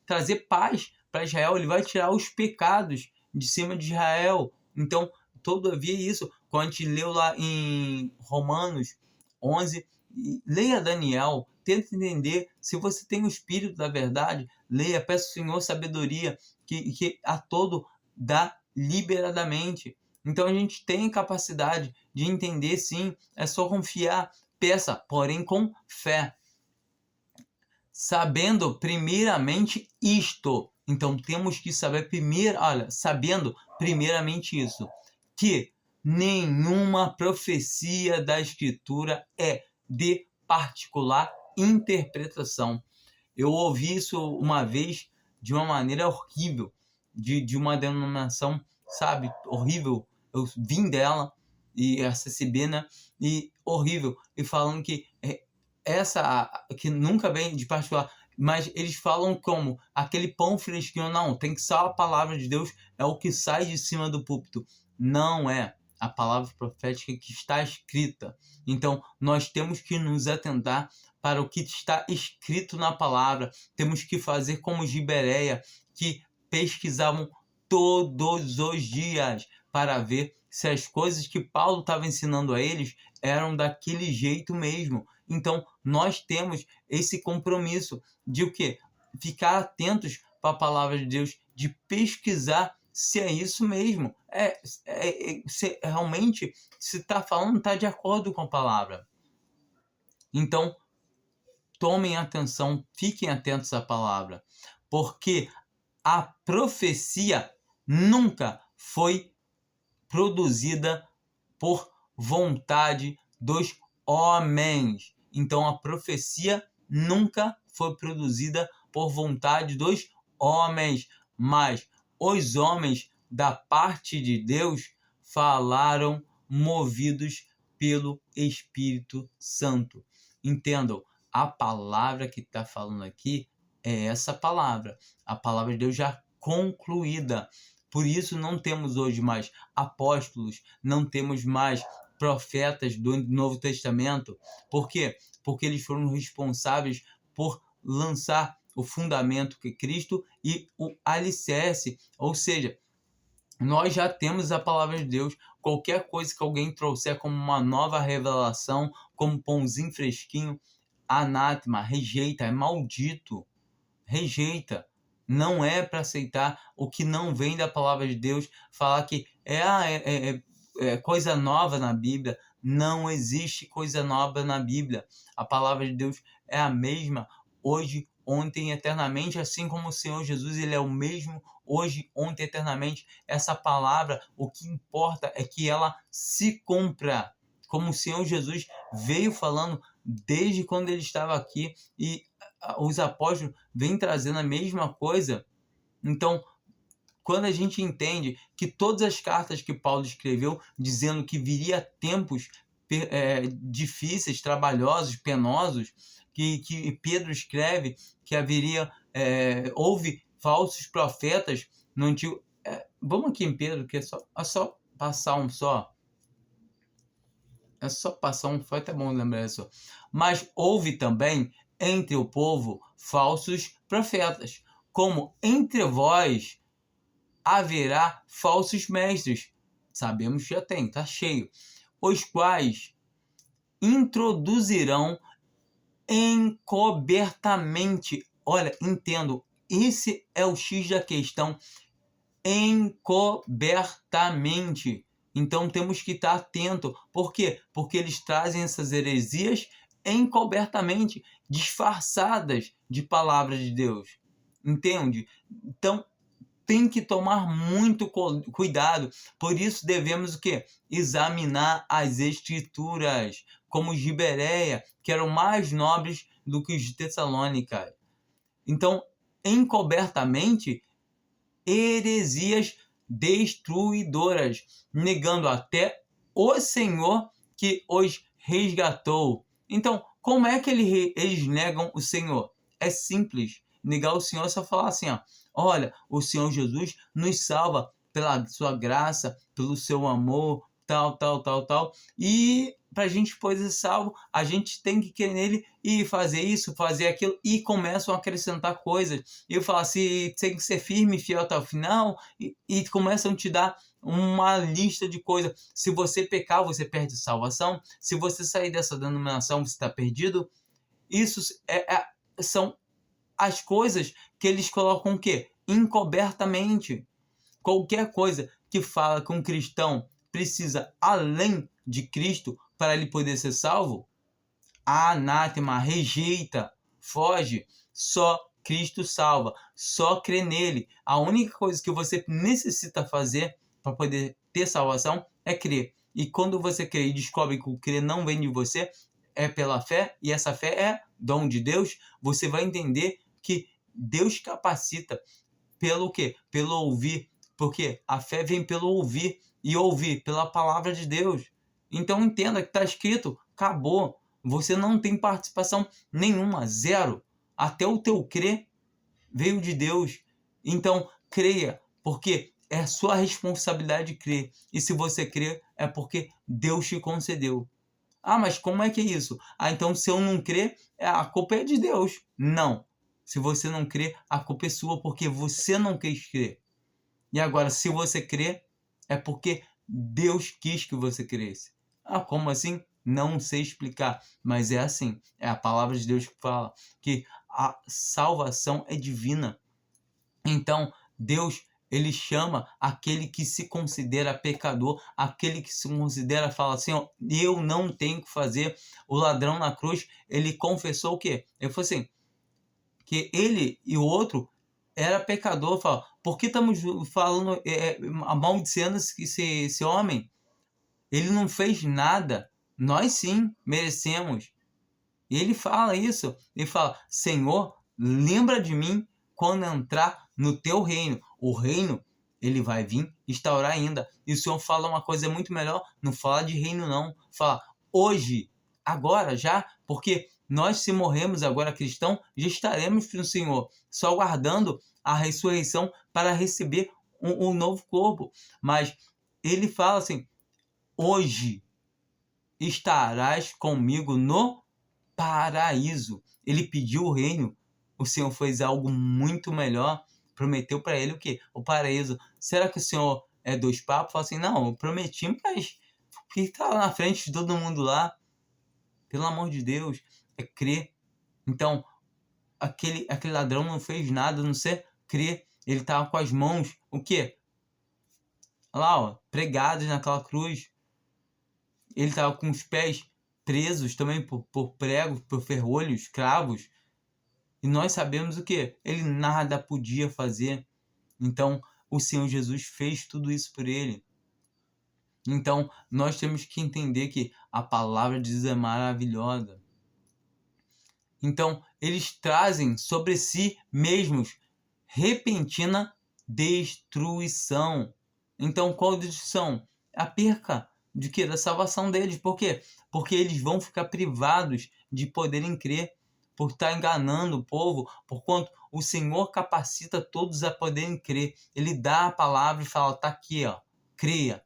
trazer paz para Israel. Ele vai tirar os pecados de cima de Israel. Então, todavia isso, quando a gente leu lá em Romanos 11, leia Daniel, tenta entender. Se você tem o Espírito da verdade, leia, peça ao Senhor sabedoria, que a todo dá liberadamente. Então a gente tem capacidade de entender, sim, é só confiar, peça, porém com fé. Sabendo primeiramente isto. Então temos que saber sabendo primeiramente isso, que nenhuma profecia da Escritura é de particular interpretação. Eu ouvi isso uma vez de uma maneira horrível, de uma denominação, sabe, horrível. Eu vim dela, e a CCB, né, e horrível, e falando que essa que nunca vem de particular, mas eles falam como aquele pão fresquinho. Não, tem que ser a palavra de Deus, é o que sai de cima do púlpito. Não é a palavra profética que está escrita. Então nós temos que nos atentar para o que está escrito na palavra. Temos que fazer como os de Bereia, que pesquisavam todos os dias para ver se as coisas que Paulo estava ensinando a eles eram daquele jeito mesmo. Então nós temos esse compromisso de o quê? Ficar atentos para a palavra de Deus, de pesquisar se é isso mesmo. Se realmente se está falando, está de acordo com a palavra. Então, tomem atenção, fiquem atentos à palavra, porque a profecia nunca foi produzida por vontade dos homens. Então a profecia nunca foi produzida por vontade dos homens, mas os homens da parte de Deus falaram movidos pelo Espírito Santo. Entendam, a palavra que está falando aqui é essa palavra, a palavra de Deus já concluída. Por isso não temos hoje mais apóstolos, não temos mais profetas do Novo Testamento. Por quê? Porque eles foram responsáveis por lançar o fundamento que é Cristo e o alicerce. Ou seja, nós já temos a palavra de Deus. Qualquer coisa que alguém trouxer como uma nova revelação, como pãozinho fresquinho, anátema, rejeita, é maldito. Rejeita. Não é para aceitar o que não vem da palavra de Deus, falar que é coisa nova na Bíblia. Não existe coisa nova na Bíblia. A palavra de Deus é a mesma hoje, ontem, eternamente, assim como o Senhor Jesus, ele é o mesmo hoje, ontem, eternamente. Essa palavra, o que importa é que ela se cumpra, como o Senhor Jesus veio falando desde quando ele estava aqui, e os apóstolos vêm trazendo a mesma coisa. Então, quando a gente entende que todas as cartas que Paulo escreveu, dizendo que viria tempos difíceis, trabalhosos, penosos, que Pedro escreve que houve falsos profetas no antigo. Vamos aqui em Pedro, que é só passar um só. É só passar um, foi até bom lembrar isso. Mas houve também entre o povo falsos profetas, como entre vós haverá falsos mestres. Sabemos que já tem, tá cheio. Os quais introduzirão encobertamente. Olha, entendo, esse é o X da questão. Encobertamente. Então temos que estar atento. Por quê? Porque eles trazem essas heresias encobertamente, disfarçadas de palavras de Deus. Entende? Então tem que tomar muito cuidado. Por isso devemos o quê? Examinar as escrituras, como os de Bereia, que eram mais nobres do que os de Tessalônica. Então, encobertamente, heresias destruidoras, negando até o Senhor que os resgatou. Então, como é que eles negam o Senhor? É simples. Negar o Senhor é só falar assim, ó, olha, o Senhor Jesus nos salva pela sua graça, pelo seu amor, tal, tal, tal, tal. E para a gente poder ser salvo, a gente tem que crer nele e fazer isso, fazer aquilo, e começam a acrescentar coisas. E eu falo assim, tem que ser firme e fiel até o final, e começam a te dar uma lista de coisas. Se você pecar, você perde salvação. Se você sair dessa denominação, você está perdido. Isso são as coisas que eles colocam o quê? Encobertamente. Qualquer coisa que fala que um cristão precisa além de Cristo para ele poder ser salvo, anátema, rejeita, foge. Só Cristo salva, só crê nele. A única coisa que você necessita fazer para poder ter salvação é crer. E quando você crê e descobre que o crer não vem de você, é pela fé, e essa fé é dom de Deus, você vai entender que Deus capacita pelo quê? Pelo ouvir. Porque a fé vem pelo ouvir, e ouvir pela palavra de Deus. Então entenda que está escrito, acabou. Você não tem participação nenhuma, zero. Até o teu crer veio de Deus. Então creia, porque é sua responsabilidade crer. E se você crer, é porque Deus te concedeu. Ah, mas como é que é isso? Ah, então se eu não crer, a culpa é de Deus. Não. Se você não crer, a culpa é sua, porque você não quis crer. E agora, se você crer, é porque Deus quis que você cresça. Ah, como assim? Não sei explicar, mas é assim. É a palavra de Deus que fala que a salvação é divina. Então, Deus, ele chama aquele que se considera pecador, aquele que se considera, fala assim, ó, eu não tenho que fazer. O ladrão na cruz, ele confessou o quê? Ele falou assim, que ele e o outro era pecador. Fala, por que estamos falando, maldicendo esse homem? Ele não fez nada. Nós sim merecemos. E ele fala isso. Ele fala, Senhor, lembra de mim quando entrar no teu reino. O reino, ele vai vir instaurar ainda. E o Senhor fala uma coisa muito melhor. Não fala de reino, não. Fala, hoje, agora, já. Porque nós, se morremos agora cristão, já estaremos com o Senhor. Só aguardando a ressurreição para receber um novo corpo. Mas ele fala assim, hoje estarás comigo no paraíso. Ele pediu o reino, o Senhor fez algo muito melhor, prometeu para ele o quê? O paraíso. Será que o Senhor é dois papos? Fala assim, não, eu prometi, mas que está na frente de todo mundo lá? Pelo amor de Deus, é crer. Então, aquele ladrão não fez nada a não ser crer. Ele estava com as mãos, o quê? Lá, ó, pregadas naquela cruz. Ele estava com os pés presos também por pregos, por ferrolhos, cravos. E nós sabemos o quê? Ele nada podia fazer. Então, o Senhor Jesus fez tudo isso por ele. Então, nós temos que entender que a palavra de Deus é maravilhosa. Então, eles trazem sobre si mesmos repentina destruição. Então, qual destruição? A perca de quê? Da salvação deles. Por quê? Porque eles vão ficar privados de poderem crer, por estar enganando o povo, porquanto o Senhor capacita todos a poderem crer. Ele dá a palavra e fala, tá aqui, ó, creia.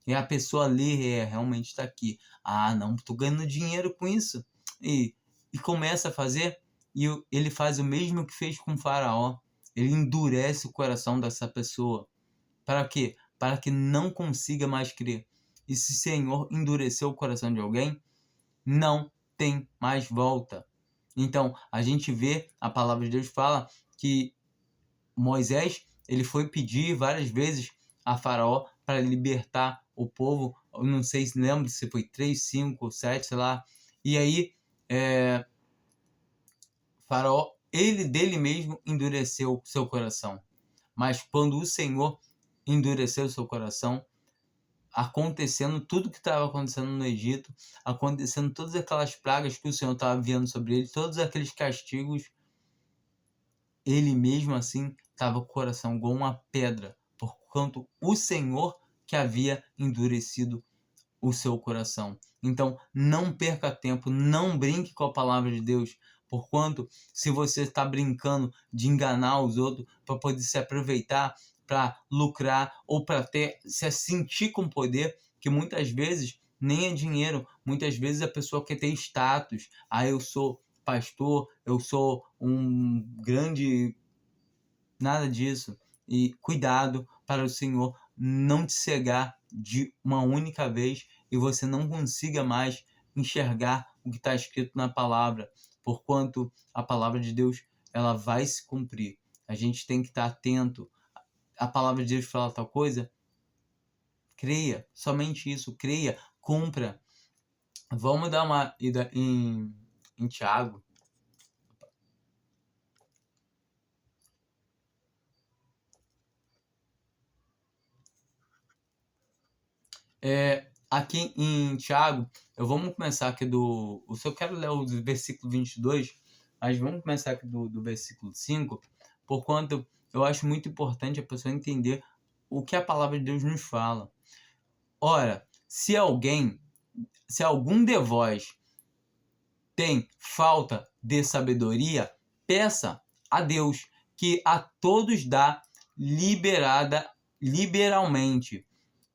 E a pessoa lê, realmente está aqui. Ah, não, estou ganhando dinheiro com isso. E começa a fazer, e ele faz o mesmo que fez com o faraó. Ele endurece o coração dessa pessoa. Para quê? Para que não consiga mais crer. E se o Senhor endureceu o coração de alguém, não tem mais volta. Então, a gente vê, a palavra de Deus fala que Moisés, ele foi pedir várias vezes a Faraó para libertar o povo. Eu não sei se lembro se foi 3, 5, 7, sei lá. E aí, Faraó, ele dele mesmo endureceu seu coração. Mas quando o Senhor endureceu seu coração, acontecendo tudo que estava acontecendo no Egito, acontecendo todas aquelas pragas que o Senhor estava enviando sobre ele, todos aqueles castigos, ele mesmo assim estava com o coração igual uma pedra, porquanto o Senhor que havia endurecido o seu coração. Então, não perca tempo, não brinque com a palavra de Deus, porquanto se você está brincando de enganar os outros para poder se aproveitar, para lucrar ou para até se sentir com poder, que muitas vezes nem é dinheiro, muitas vezes a pessoa quer ter status. Ah, eu sou pastor, eu sou um grande... Nada disso. E cuidado para o Senhor não te cegar de uma única vez e você não consiga mais enxergar o que está escrito na palavra, porquanto a palavra de Deus ela vai se cumprir. A gente tem que estar atento. A palavra de Deus fala tal coisa, creia, somente isso, creia, cumpra. Vamos dar uma ida em Tiago. Aqui em Tiago, vamos começar aqui do... Eu só quero ler o versículo 22, mas vamos começar aqui do versículo 5, porquanto eu acho muito importante a pessoa entender o que a palavra de Deus nos fala. Ora, se algum de vós tem falta de sabedoria, peça a Deus, que a todos dá liberalmente,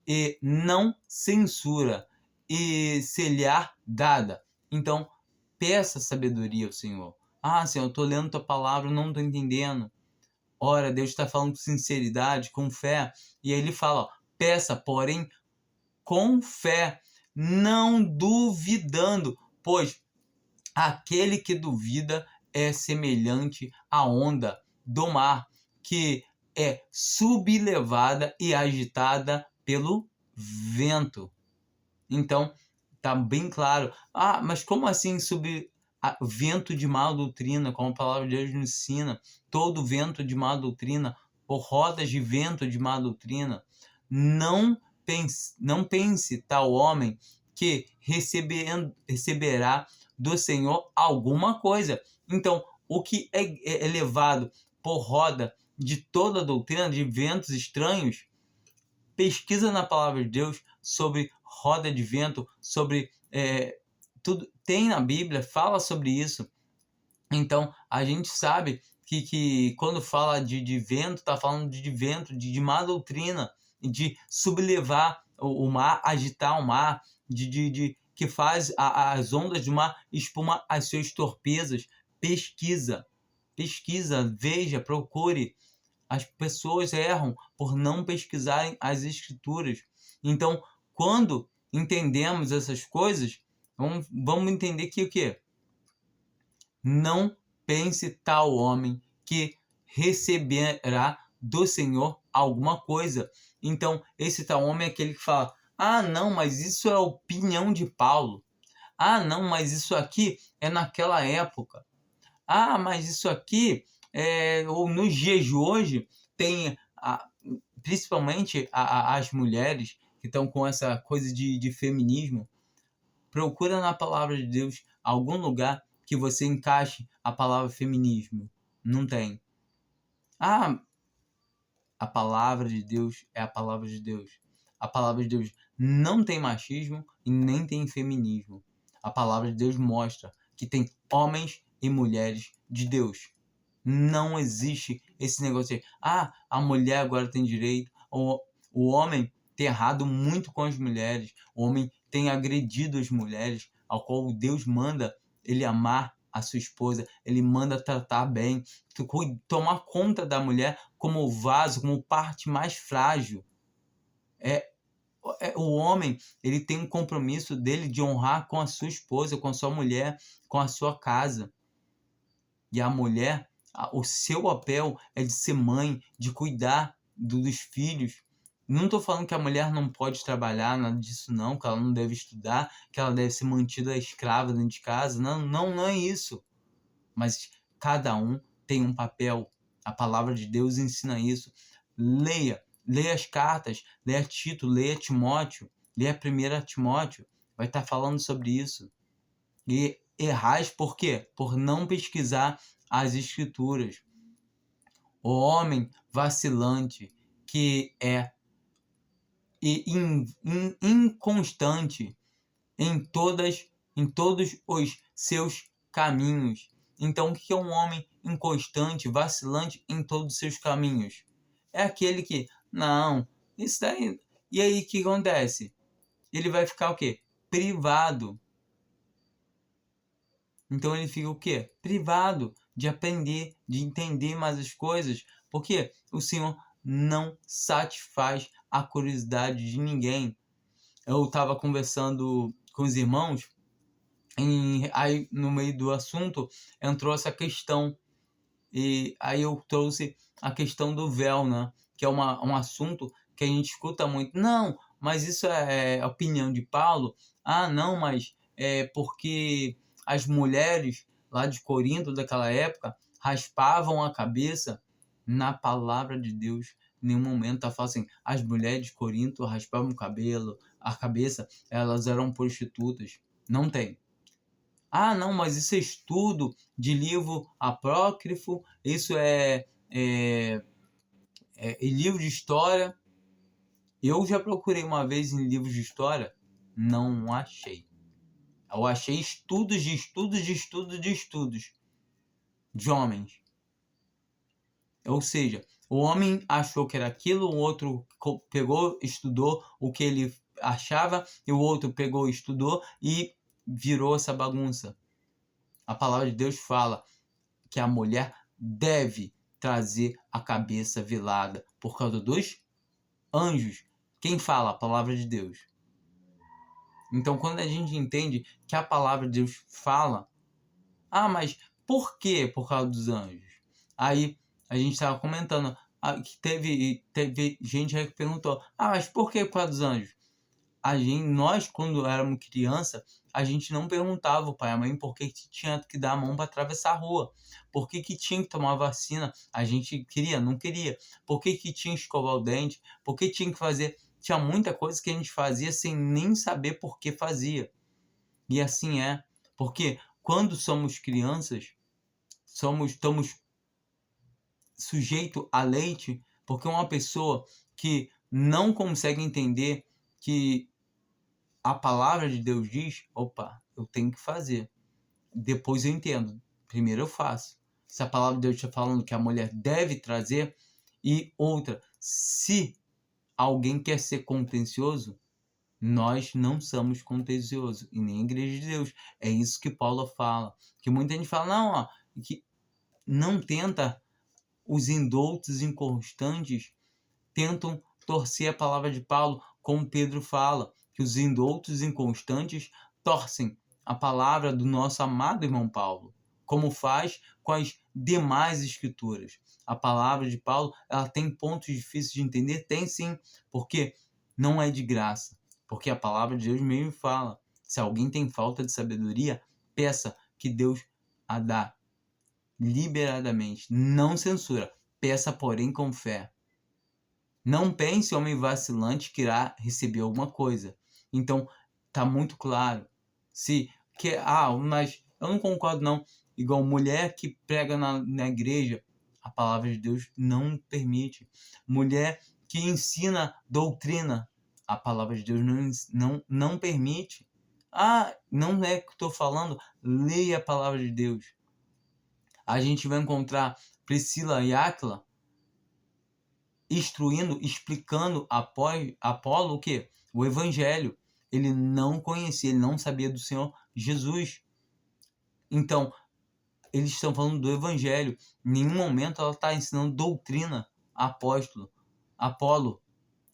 e não censura, e se-lhe-á dada. Então, peça sabedoria ao Senhor. Ah, Senhor, eu estou lendo tua palavra, não estou entendendo. Ora, Deus está falando com sinceridade, com fé. E aí ele fala, ó, peça, porém, com fé, não duvidando, pois aquele que duvida é semelhante à onda do mar, que é sublevada e agitada pelo vento. Então, tá bem claro. Ah, mas como assim vento de má doutrina, como a palavra de Deus nos ensina? Todo vento de má doutrina, por rodas de vento de má doutrina. Não pense tal homem que receberá do Senhor alguma coisa. Então, o que é levado por roda de toda doutrina, de ventos estranhos, pesquisa na palavra de Deus sobre roda de vento, sobre tudo. Tem na Bíblia, fala sobre isso. Então, a gente sabe que quando fala de vento, está falando de vento, de má doutrina, de sublevar o mar, agitar o mar, que faz as ondas do mar espuma as suas torpezas. Pesquisa, veja, procure. As pessoas erram por não pesquisarem as escrituras. Então, quando entendemos essas coisas, vamos entender que o quê? Não pense tal homem que receberá do Senhor alguma coisa. Então, esse tal homem é aquele que fala: ah, não, mas isso é a opinião de Paulo. Ah, não, mas isso aqui é naquela época. Ah, mas isso aqui, ou nos dias de hoje, tem principalmente as mulheres que estão com essa coisa de feminismo. Procura na palavra de Deus algum lugar que você encaixe a palavra feminismo. Não tem. Ah, a palavra de Deus é a palavra de Deus. A palavra de Deus não tem machismo e nem tem feminismo. A palavra de Deus mostra que tem homens e mulheres de Deus. Não existe esse negócio de a mulher agora tem direito, ou o homem tem errado muito com as mulheres, o homem tem agredido as mulheres, ao qual Deus manda ele amar a sua esposa, ele manda tratar bem, tomar conta da mulher como vaso, como parte mais frágil. O homem, ele tem um compromisso dele de honrar com a sua esposa, com a sua mulher, com a sua casa. E a mulher, o seu papel é de ser mãe, de cuidar dos filhos. Não estou falando que a mulher não pode trabalhar, nada disso não, que ela não deve estudar, que ela deve ser mantida escrava dentro de casa. Não, não é isso. Mas cada um tem um papel. A palavra de Deus ensina isso. Leia as cartas, leia Tito, leia Timóteo, leia 1 Timóteo. Vai estar falando sobre isso. E errais por quê? Por não pesquisar as escrituras. O homem vacilante que é inconstante em todos os seus caminhos. Então, o que é um homem inconstante, vacilante em todos os seus caminhos? É aquele que, não, isso daí... E aí, o que acontece? Ele vai ficar o quê? Privado. Então ele fica o quê? Privado de aprender, de entender mais as coisas, porque o Senhor não satisfaz a curiosidade de ninguém. Eu estava conversando com os irmãos, aí no meio do assunto entrou essa questão, e aí eu trouxe a questão do véu, né? Que é um assunto que a gente escuta muito. Não, mas isso é a opinião de Paulo. Ah, não, mas é porque as mulheres lá de Corinto daquela época raspavam a cabeça. Na palavra de Deus, em nenhum momento está falando assim, as mulheres de Corinto raspavam o cabelo, a cabeça, elas eram prostitutas. Não tem. Ah, não, mas isso é estudo de livro apócrifo, isso é livro de história. Eu já procurei uma vez em livros de história, não achei. Eu achei estudos de estudos de estudos de estudos de homens. Ou seja, o homem achou que era aquilo, o outro pegou, estudou o que ele achava, e o outro pegou, estudou e virou essa bagunça. A palavra de Deus fala que a mulher deve trazer a cabeça velada por causa dos anjos. Quem fala? A palavra de Deus. Então, quando a gente entende que a palavra de Deus fala, mas por quê? Por causa dos anjos. Aí a gente estava comentando que teve gente aí que perguntou: mas por que por causa dos anjos? Nós, quando éramos criança, a gente não perguntava ao pai e a mãe por que tinha que dar a mão para atravessar a rua. Por que tinha que tomar vacina? A gente queria, não queria. Por que tinha que escovar o dente? Por que tinha que fazer? Tinha muita coisa que a gente fazia sem nem saber por que fazia. E assim é. Porque quando somos crianças, estamos sujeitos a leite, porque uma pessoa que não consegue entender que a palavra de Deus diz, opa, eu tenho que fazer. Depois eu entendo. Primeiro eu faço. Se a palavra de Deus está falando que a mulher deve trazer, e outra, se alguém quer ser contencioso, nós não somos contenciosos, e nem a igreja de Deus. É isso que Paulo fala. Que muita gente fala, que não tenta, os indoutos inconstantes tentam torcer a palavra de Paulo, como Pedro fala, que os indoutos inconstantes torcem a palavra do nosso amado irmão Paulo, como faz com as demais escrituras. a palavra de Paulo, ela tem pontos difíceis de entender? Tem sim, porque não é de graça. Porque a palavra de Deus mesmo fala, se alguém tem falta de sabedoria, peça que Deus a dá liberadamente. Não censura, peça porém com fé. Não pense, homem vacilante, que irá receber alguma coisa. Então, tá muito claro. Mas eu não concordo não. Igual mulher que prega na igreja, a palavra de Deus não permite. Mulher que ensina doutrina, a palavra de Deus não permite. Não é que estou falando, leia a palavra de Deus. A gente vai encontrar Priscila e Áquila instruindo, explicando Apolo o quê? O evangelho. Ele não conhecia, ele não sabia do Senhor Jesus. Então, eles estão falando do evangelho. Em nenhum momento ela está ensinando doutrina a Apolo.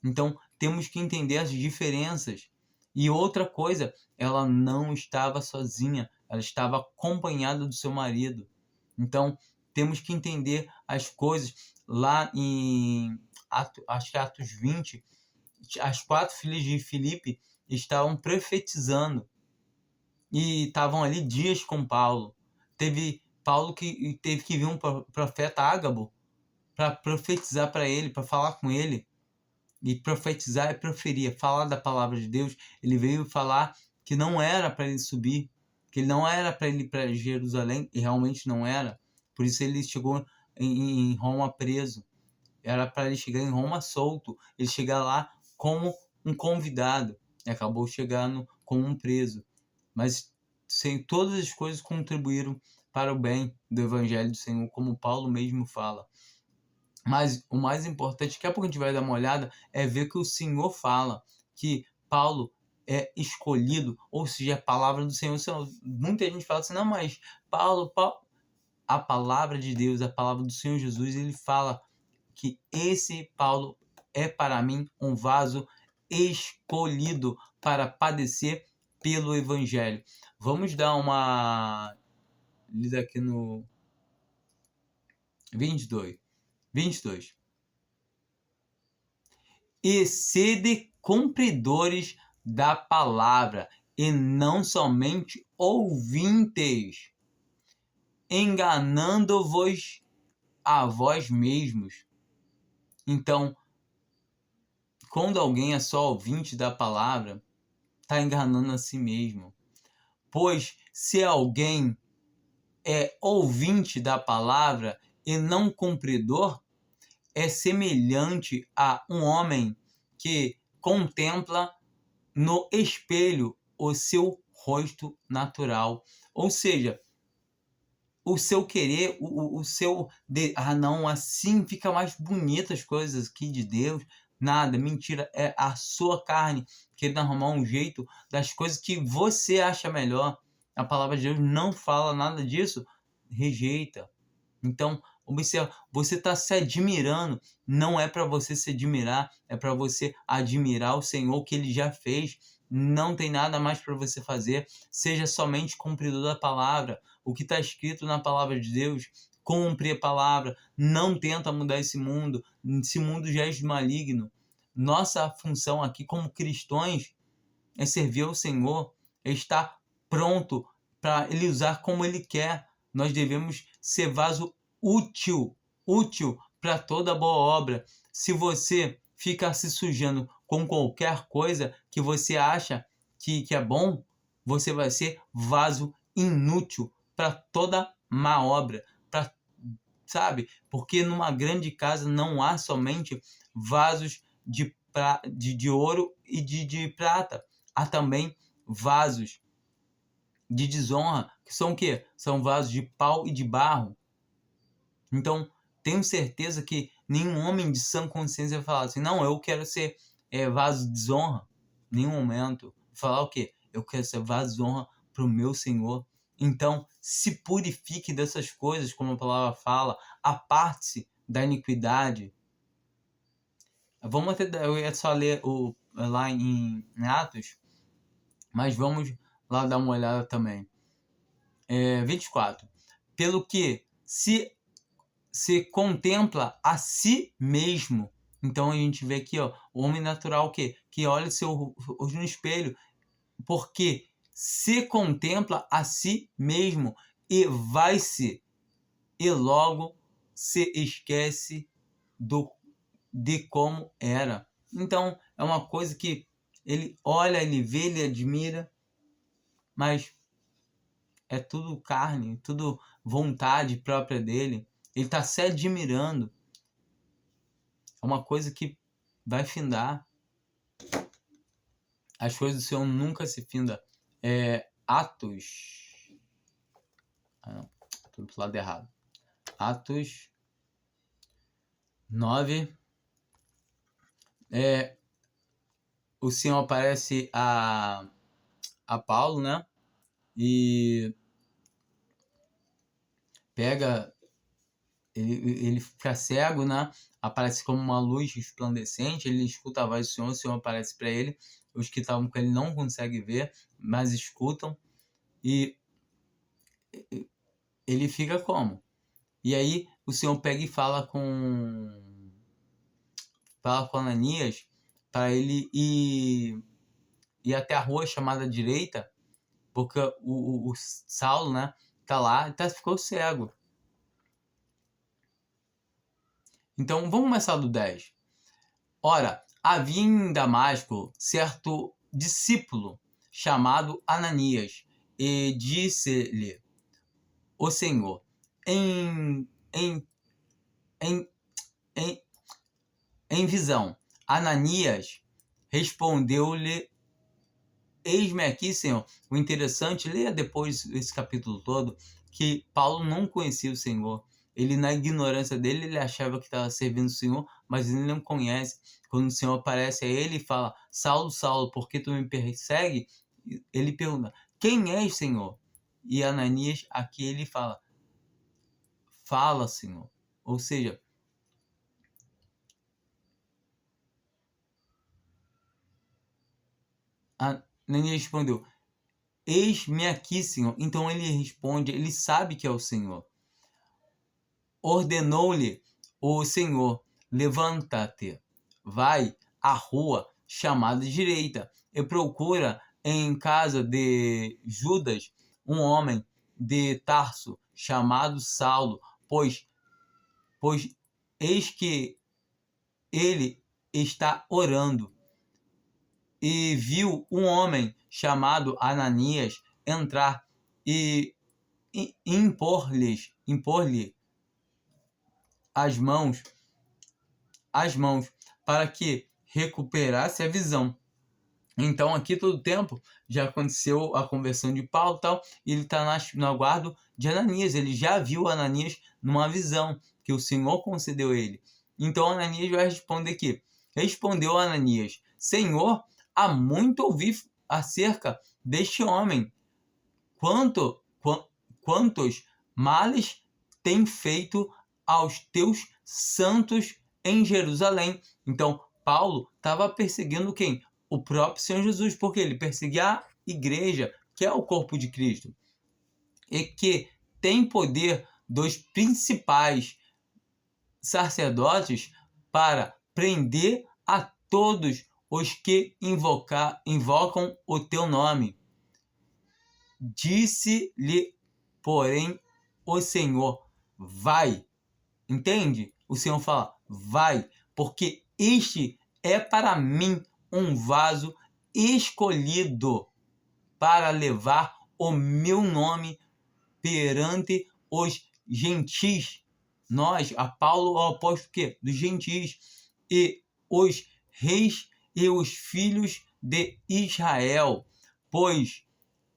Então, temos que entender as diferenças. E outra coisa, ela não estava sozinha, ela estava acompanhada do seu marido. Então, temos que entender as coisas. Lá em acho que Atos 20, as 4 filhas de Filipe estavam profetizando e estavam ali dias com Paulo. Teve Paulo que teve que vir um profeta Ágabo para profetizar para ele, para falar com ele. E profetizar é proferir, falar da palavra de Deus. Ele veio falar que não era para ele subir, que não era para ele ir para Jerusalém, e realmente não era. Por isso ele chegou em Roma preso. Era para ele chegar em Roma solto, ele chegar lá como um convidado, e acabou chegando como um preso. Mas todas as coisas contribuíram para o bem do evangelho do Senhor, como Paulo mesmo fala. Mas o mais importante, daqui a pouco a gente vai dar uma olhada, é ver que o Senhor fala que Paulo é escolhido, ou seja, a palavra do Senhor. Muita gente fala assim, não, mas Paulo, a palavra de Deus, a palavra do Senhor Jesus, ele fala que esse Paulo é para mim um vaso escolhido para padecer pelo evangelho. Vamos dar uma lida aqui no 22. E sede cumpridores da palavra, e não somente ouvintes, enganando-vos a vós mesmos. Então, quando alguém é só ouvinte da palavra, está enganando a si mesmo. Pois se alguém é ouvinte da palavra e não cumpridor, é semelhante a um homem que contempla no espelho o seu rosto natural. Ou seja, o seu querer, o seu... não, assim fica mais bonita as coisas aqui de Deus. Nada, mentira, é a sua carne querendo arrumar um jeito das coisas que você acha melhor. A palavra de Deus não fala nada disso, rejeita. Então, observa, você está se admirando, não é para você se admirar, é para você admirar o Senhor, que Ele já fez. Não tem nada mais para você fazer, seja somente cumpridor da palavra. O que está escrito na palavra de Deus, cumpre a palavra, não tenta mudar esse mundo já é maligno. Nossa função aqui como cristãos é servir ao Senhor, é estar pronto para Ele usar como Ele quer. Nós devemos ser vaso útil para toda boa obra. Se você ficar se sujando com qualquer coisa que você acha que é bom, você vai ser vaso inútil para toda má obra, sabe? Porque numa grande casa não há somente vasos de ouro e de prata. Há também vasos de desonra, que são o quê? São vasos de pau e de barro. Então, tenho certeza que nenhum homem de sã consciência vai falar assim, não, eu quero ser vaso de desonra. Em nenhum momento. Falar o quê? Eu quero ser vaso de desonra para o meu Senhor. Então, se purifique dessas coisas, como a palavra fala, aparte-se da iniquidade. Eu ia só ler lá em Atos, mas vamos lá dar uma olhada também. 24. Pelo que, se se contempla a si mesmo. Então a gente vê aqui, ó, o homem natural que olha seu rosto no espelho, porque se contempla a si mesmo e vai-se e logo se esquece de como era. Então é uma coisa que ele olha, ele vê, ele admira, mas é tudo carne, tudo vontade própria dele. Ele está se admirando. É uma coisa que vai findar. As coisas do Senhor nunca se findam. Atos. Não, estou do lado errado. Atos 9. O Senhor aparece a Paulo, né? E pega. Ele fica cego, né? Aparece como uma luz resplandecente. Ele escuta a voz do Senhor. O Senhor aparece para ele. Os que estavam com ele não conseguem ver, mas escutam. E ele fica como? E aí o Senhor pega e fala com Ananias para ele ir até a rua chamada direita, porque o Saulo, né, tá lá e ficou cego. Então vamos começar do 10. Ora, havia em Damasco certo discípulo chamado Ananias, e disse-lhe o Senhor, em visão. Ananias respondeu-lhe: eis-me aqui, Senhor. O interessante, leia depois esse capítulo todo, que Paulo não conhecia o Senhor. Ele, na ignorância dele, ele achava que estava servindo o Senhor, mas ele não conhece. Quando o Senhor aparece a ele e fala: Saulo, Saulo, por que tu me persegue? Ele pergunta: quem és, Senhor? E Ananias, aqui ele fala: fala, Senhor. Ou seja, Ananias respondeu: eis-me aqui, Senhor. Então ele responde, ele sabe que é o Senhor. Ordenou-lhe o Senhor: levanta-te, vai à rua chamada direita e procura em casa de Judas um homem de Tarso chamado Saulo, pois eis que ele está orando. E viu um homem chamado Ananias entrar e impor-lhe as mãos para que recuperasse a visão. Então aqui todo o tempo já aconteceu a conversão de Paulo e tal, e ele está no aguardo de Ananias. Ele já viu Ananias numa visão que o Senhor concedeu a ele. Então Ananias vai responder aqui. Respondeu Ananias: Senhor, há muito ouvi acerca deste homem. Quantos males tem feito aos teus santos em Jerusalém. Então, Paulo estava perseguindo quem? O próprio Senhor Jesus, porque ele perseguia a igreja, que é o corpo de Cristo, e que tem poder dos principais sacerdotes para prender a todos os que invocam o teu nome. Disse-lhe, porém, o Senhor: vai. Entende? O Senhor fala: vai, porque este é para mim um vaso escolhido para levar o meu nome perante os gentis. Nós, a Paulo, o apóstolo quê? Dos gentis, e os reis e os filhos de Israel, pois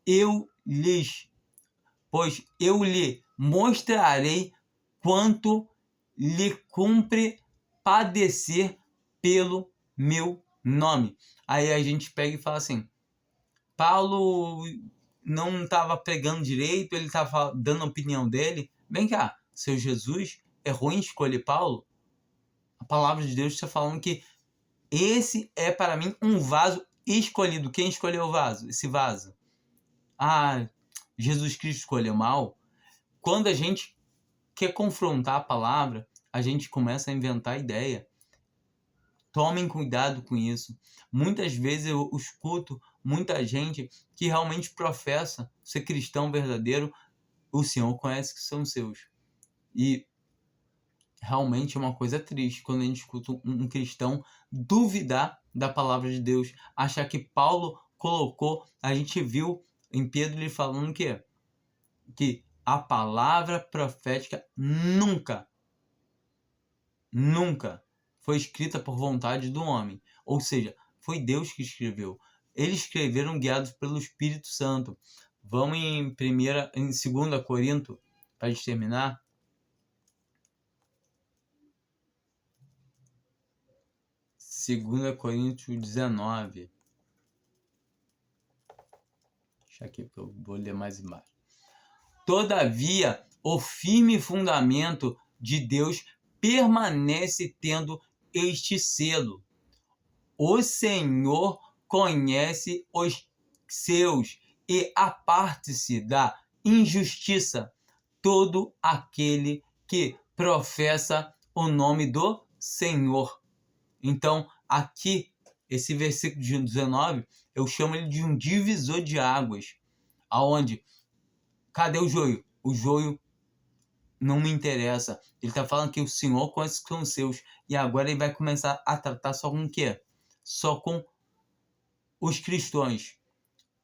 eu lhe mostrarei quanto lhe cumpre padecer pelo meu nome. Aí a gente pega e fala assim: Paulo não estava pregando direito, ele estava dando a opinião dele. Vem cá, seu Jesus errou em escolher Paulo? A palavra de Deus está falando que esse é para mim um vaso escolhido. Quem escolheu o vaso? Esse vaso. Jesus Cristo escolheu mal. Quando a gente quer confrontar a palavra, a gente começa a inventar ideia. Tomem cuidado com isso. Muitas vezes eu escuto muita gente que realmente professa ser cristão verdadeiro. O Senhor conhece que são seus. E realmente é uma coisa triste quando a gente escuta um cristão duvidar da palavra de Deus. Achar que Paulo colocou, a gente viu em Pedro ele falando que a palavra profética nunca foi escrita por vontade do homem. Ou seja, foi Deus que escreveu. Eles escreveram guiados pelo Espírito Santo. Vamos em 2 Coríntios, para a gente terminar. Segunda Coríntios 19. Deixa aqui que eu vou ler mais embaixo. Todavia, o firme fundamento de Deus permanece tendo este selo. O Senhor conhece os seus e aparte-se da injustiça todo aquele que professa o nome do Senhor. Então, aqui, esse versículo de 19, eu chamo ele de um divisor de águas. Aonde? Cadê o joio? O joio não me interessa. Ele está falando que o Senhor conhece que são seus. E agora ele vai começar a tratar só com o quê? Só com os cristãos.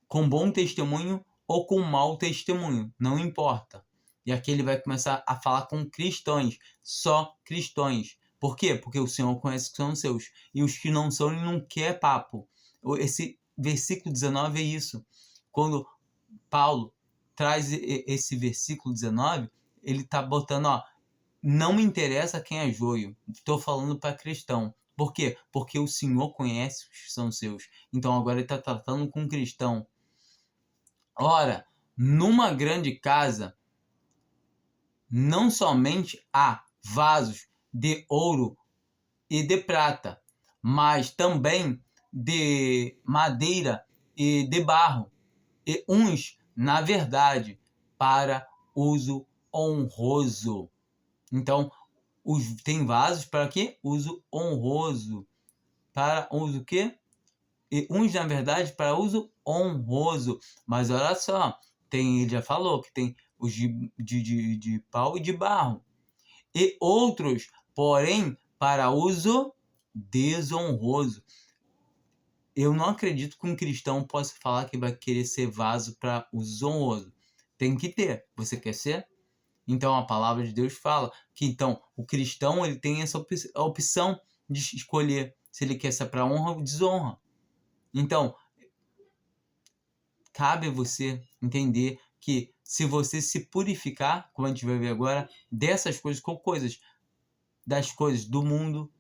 Com bom testemunho ou com mau testemunho. Não importa. E aqui ele vai começar a falar com cristãos. Só cristãos. Por quê? Porque o Senhor conhece que são seus. E os que não são, ele não quer papo. Esse versículo 19 é isso. Quando Paulo traz esse versículo 19, ele está botando, não me interessa quem é joio. Estou falando para cristão. Por quê? Porque o Senhor conhece os que são seus. Então agora ele está tratando com cristão. Ora, numa grande casa, não somente há vasos de ouro e de prata, mas também de madeira e de barro, e uns, na verdade, para uso honroso. Então, tem vasos para quê? Uso honroso. Para uso o quê? E uns, na verdade, para uso honroso. Mas olha só, ele já falou que tem os de pau e de barro. E outros, porém, para uso desonroso. Eu não acredito que um cristão possa falar que vai querer ser vaso para uso honroso. Tem que ter. Você quer ser? Então a palavra de Deus fala que então o cristão ele tem essa opção de escolher se ele quer ser para honra ou desonra. Então, cabe a você entender que se você se purificar, como a gente vai ver agora, dessas coisas, com coisas, das coisas do mundo,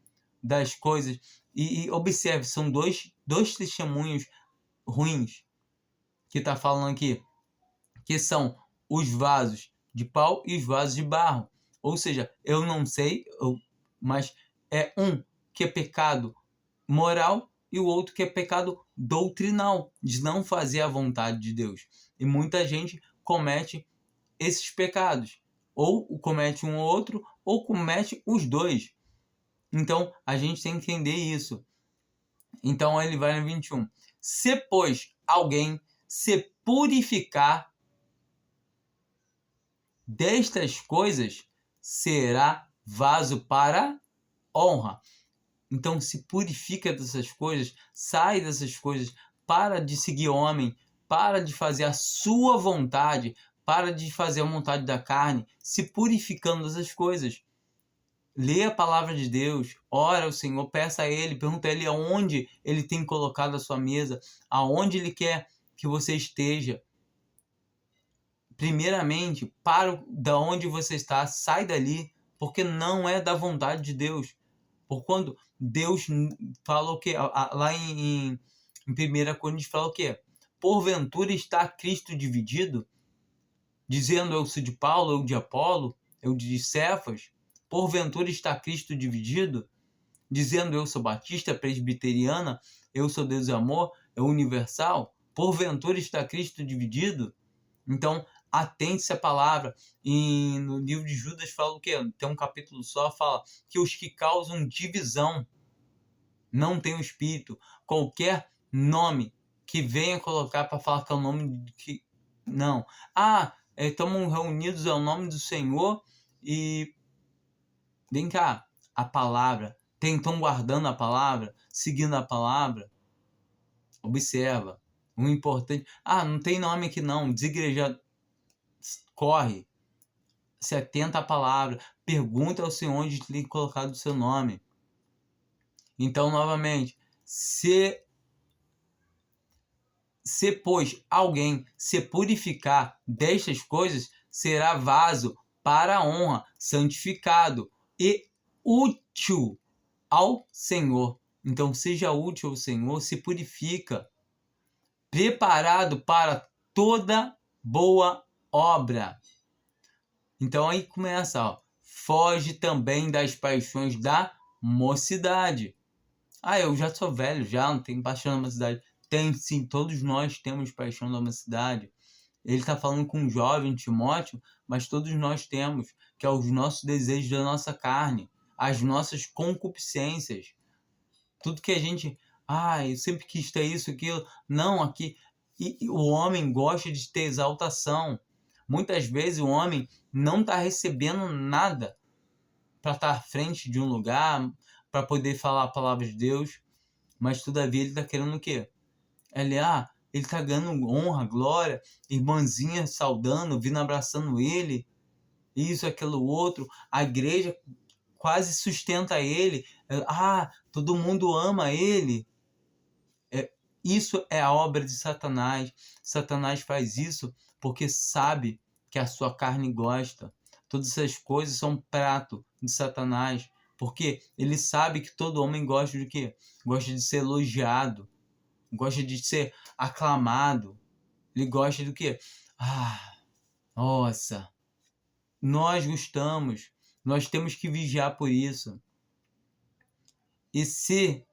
das coisas... E observe, são dois testemunhos ruins que está falando aqui, que são os vasos de pau e os vasos de barro. Ou seja, eu não sei, mas é um que é pecado moral e o outro que é pecado doutrinal, de não fazer a vontade de Deus. E muita gente comete esses pecados. Ou comete um ou outro, ou comete os dois. Então, a gente tem que entender isso. Então, ele vai no 21. Se, pois, alguém se purificar destas coisas, será vaso para honra. Então se purifica dessas coisas, sai dessas coisas, para de seguir homem, para de fazer a sua vontade, para de fazer a vontade da carne, se purificando dessas coisas. Lê a palavra de Deus, ora ao Senhor, peça a Ele, pergunta a Ele aonde Ele tem colocado a sua mesa, aonde Ele quer que você esteja. Primeiramente, para da onde você está, sai dali, porque não é da vontade de Deus. Por quando Deus falou que lá em 1 Coríntios fala o quê? Porventura está Cristo dividido? Dizendo eu sou de Paulo, eu de Apolo, eu de Cefas. Porventura está Cristo dividido? Dizendo eu sou batista, presbiteriana, eu sou Deus e amor, é universal. Porventura está Cristo dividido? Então, atente-se à palavra. E no livro de Judas fala o quê? Tem um capítulo só, fala que os que causam divisão não têm o Espírito. Qualquer nome que venha colocar para falar que é o nome que... Não. Estamos reunidos ao nome do Senhor e... Vem cá, a palavra. Estão guardando a palavra, seguindo a palavra. Observa. O importante... não tem nome aqui não. Desigreja... Corre. Se atenta à palavra. Pergunta ao Senhor onde tem colocado o seu nome. Então, novamente, se pois alguém se purificar destas coisas, será vaso para a honra, santificado e útil ao Senhor. Então, seja útil ao Senhor, se purifica, preparado para toda boa obra. Então, aí começa, foge também das paixões da mocidade. Eu já sou velho, já não tenho paixão da mocidade. Tem sim, todos nós temos paixão da mocidade. Ele está falando com um jovem, Timóteo, mas todos nós temos, que é os nossos desejos da nossa carne, as nossas concupiscências. Tudo que a gente... eu sempre quis ter isso, aquilo. Não, aqui... E o homem gosta de ter exaltação. Muitas vezes o homem não está recebendo nada para estar à frente de um lugar, para poder falar a palavra de Deus, mas todavia ele está querendo o quê? Ele está ganhando honra, glória, irmãzinha saudando, vindo abraçando ele, isso, aquilo, outro, a igreja quase sustenta ele, todo mundo ama ele. Isso é a obra de Satanás. Satanás faz isso porque sabe que a sua carne gosta. Todas essas coisas são prato de Satanás, porque ele sabe que todo homem gosta de quê? Gosta de ser elogiado, gosta de ser aclamado. Ele gosta do quê? Nossa, nós gostamos. Nós temos que vigiar por isso. E se...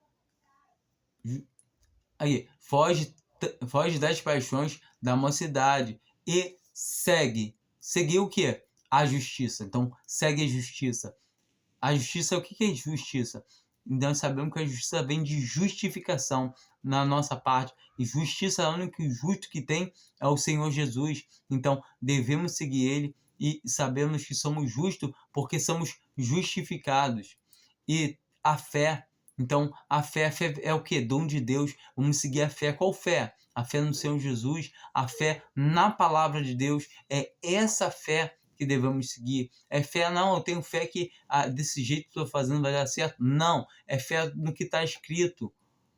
foge das paixões da mocidade e segue. Seguir o quê? A justiça. Então, segue a justiça. A justiça, o que é justiça? Então, nós sabemos que a justiça vem de justificação na nossa parte. E justiça, o único justo que tem é o Senhor Jesus. Então, devemos seguir Ele e sabemos que somos justos porque somos justificados. E a fé... Então, a fé é o quê? Dom de Deus. Vamos seguir a fé. Qual fé? A fé no Senhor Jesus, a fé na palavra de Deus. É essa fé que devemos seguir. É fé, não, eu tenho fé que desse jeito que estou fazendo vai dar certo. Não, é fé no que está escrito.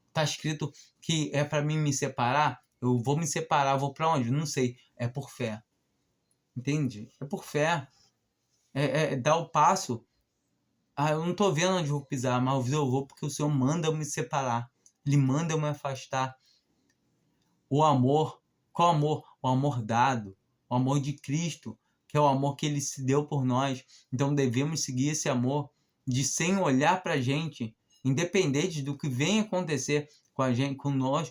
Está escrito que é para mim me separar. Eu vou me separar, vou para onde? Não sei. É por fé. Entende? É por fé. É dar o passo. Eu não estou vendo onde vou pisar, mas eu vou porque o Senhor manda eu me separar. Ele manda eu me afastar. O amor, qual amor? O amor dado, o amor de Cristo, que é o amor que Ele se deu por nós. Então devemos seguir esse amor de sem olhar para a gente, independente do que venha acontecer com a gente, com nós.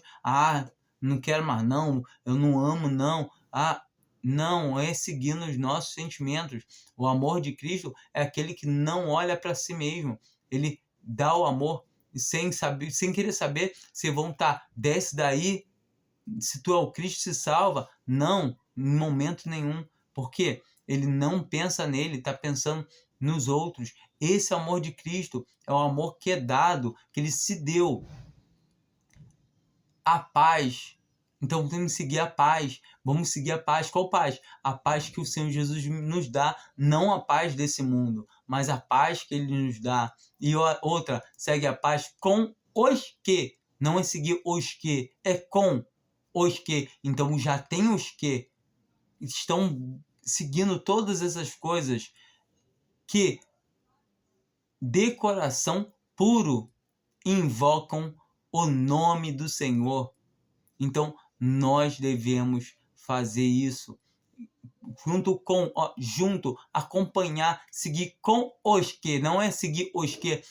Não quero mais não, eu não amo não. Não, é seguir nos nossos sentimentos. O amor de Cristo é aquele que não olha para si mesmo. Ele dá o amor sem querer saber se vão desce daí, se tu é o Cristo se salva. Não, em momento nenhum. Porque ele não pensa nele, está pensando nos outros. Esse amor de Cristo é o amor que é dado, que ele se deu. A paz. Então temos que seguir a paz. Vamos seguir a paz. Qual paz? A paz que o Senhor Jesus nos dá. Não a paz desse mundo, mas a paz que Ele nos dá. E outra, segue a paz com os que. Não é seguir os que, é com os que. Então já tem os que estão seguindo todas essas coisas que de coração puro invocam o nome do Senhor. Então nós devemos fazer isso junto, acompanhar, seguir com os que, não é seguir os que,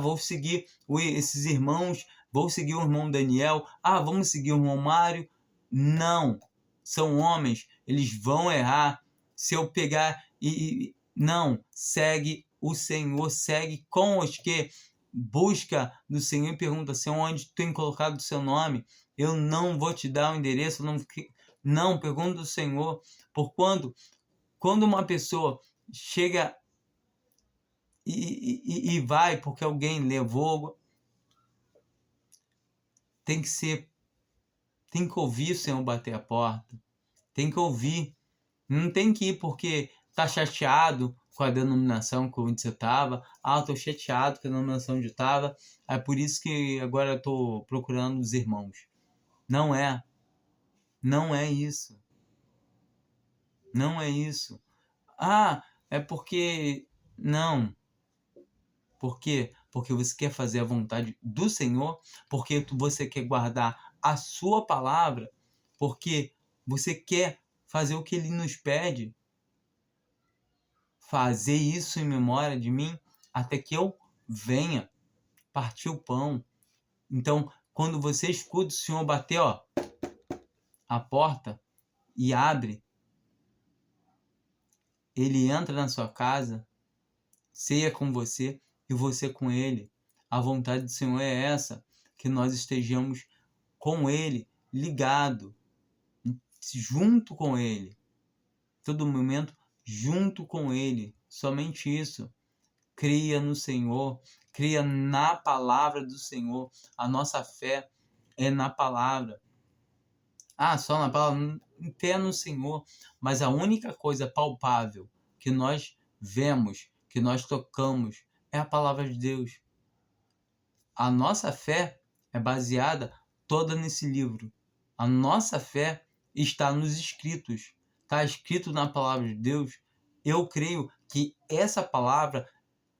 vou seguir esses irmãos, vou seguir o irmão Daniel, vamos seguir o irmão Mário. Não, são homens eles vão errar. Se eu pegar não, segue o Senhor, segue com os que busca do Senhor e pergunta, Senhor, onde tem colocado o seu nome? Eu não vou te dar o endereço, não, pergunta do Senhor. Quando uma pessoa chega e vai porque alguém levou, tem que ouvir o Senhor bater a porta, tem que ouvir, não tem que ir porque tá chateado com a denominação que onde você estava. Tô chateado com a denominação onde eu estava, é por isso que agora eu tô procurando os irmãos. Não é isso, não é isso. É porque, não. Por quê? Porque você quer fazer a vontade do Senhor, porque você quer guardar a sua palavra, porque você quer fazer o que Ele nos pede. Fazer isso em memória de mim até que eu venha partir o pão. Então, quando você escuta o Senhor bater a porta e abre, Ele entra na sua casa, ceia com você e você com Ele. A vontade do Senhor é essa, que nós estejamos com Ele, ligado, junto com Ele. Todo momento, junto com Ele. Somente isso. Cria no Senhor, cria na palavra do Senhor. A nossa fé é na palavra. Só na palavra? Fé no Senhor. Mas a única coisa palpável que nós vemos, que nós tocamos, é a palavra de Deus. A nossa fé é baseada toda nesse livro. A nossa fé está nos escritos. Está escrito na palavra de Deus. Eu creio que essa palavra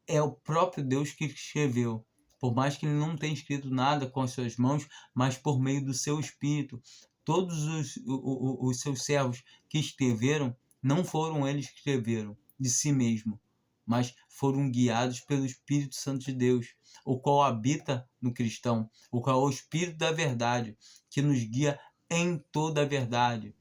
é o próprio Deus que escreveu. Por mais que ele não tenha escrito nada com as suas mãos, mas por meio do seu Espírito. Todos os seus servos que escreveram, não foram eles que escreveram de si mesmo, mas foram guiados pelo Espírito Santo de Deus, o qual habita no cristão, o qual é o Espírito da verdade, que nos guia em toda a verdade.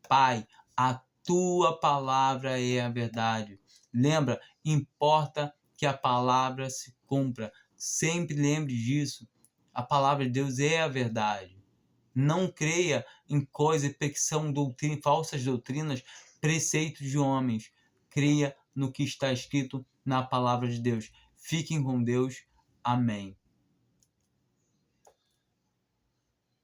Pai, a tua palavra é a verdade. Lembra, importa que a palavra se cumpra. Sempre lembre disso. A palavra de Deus é a verdade. Não creia em coisas que são falsas doutrinas, preceitos de homens. Creia no que está escrito na palavra de Deus. Fiquem com Deus. Amém.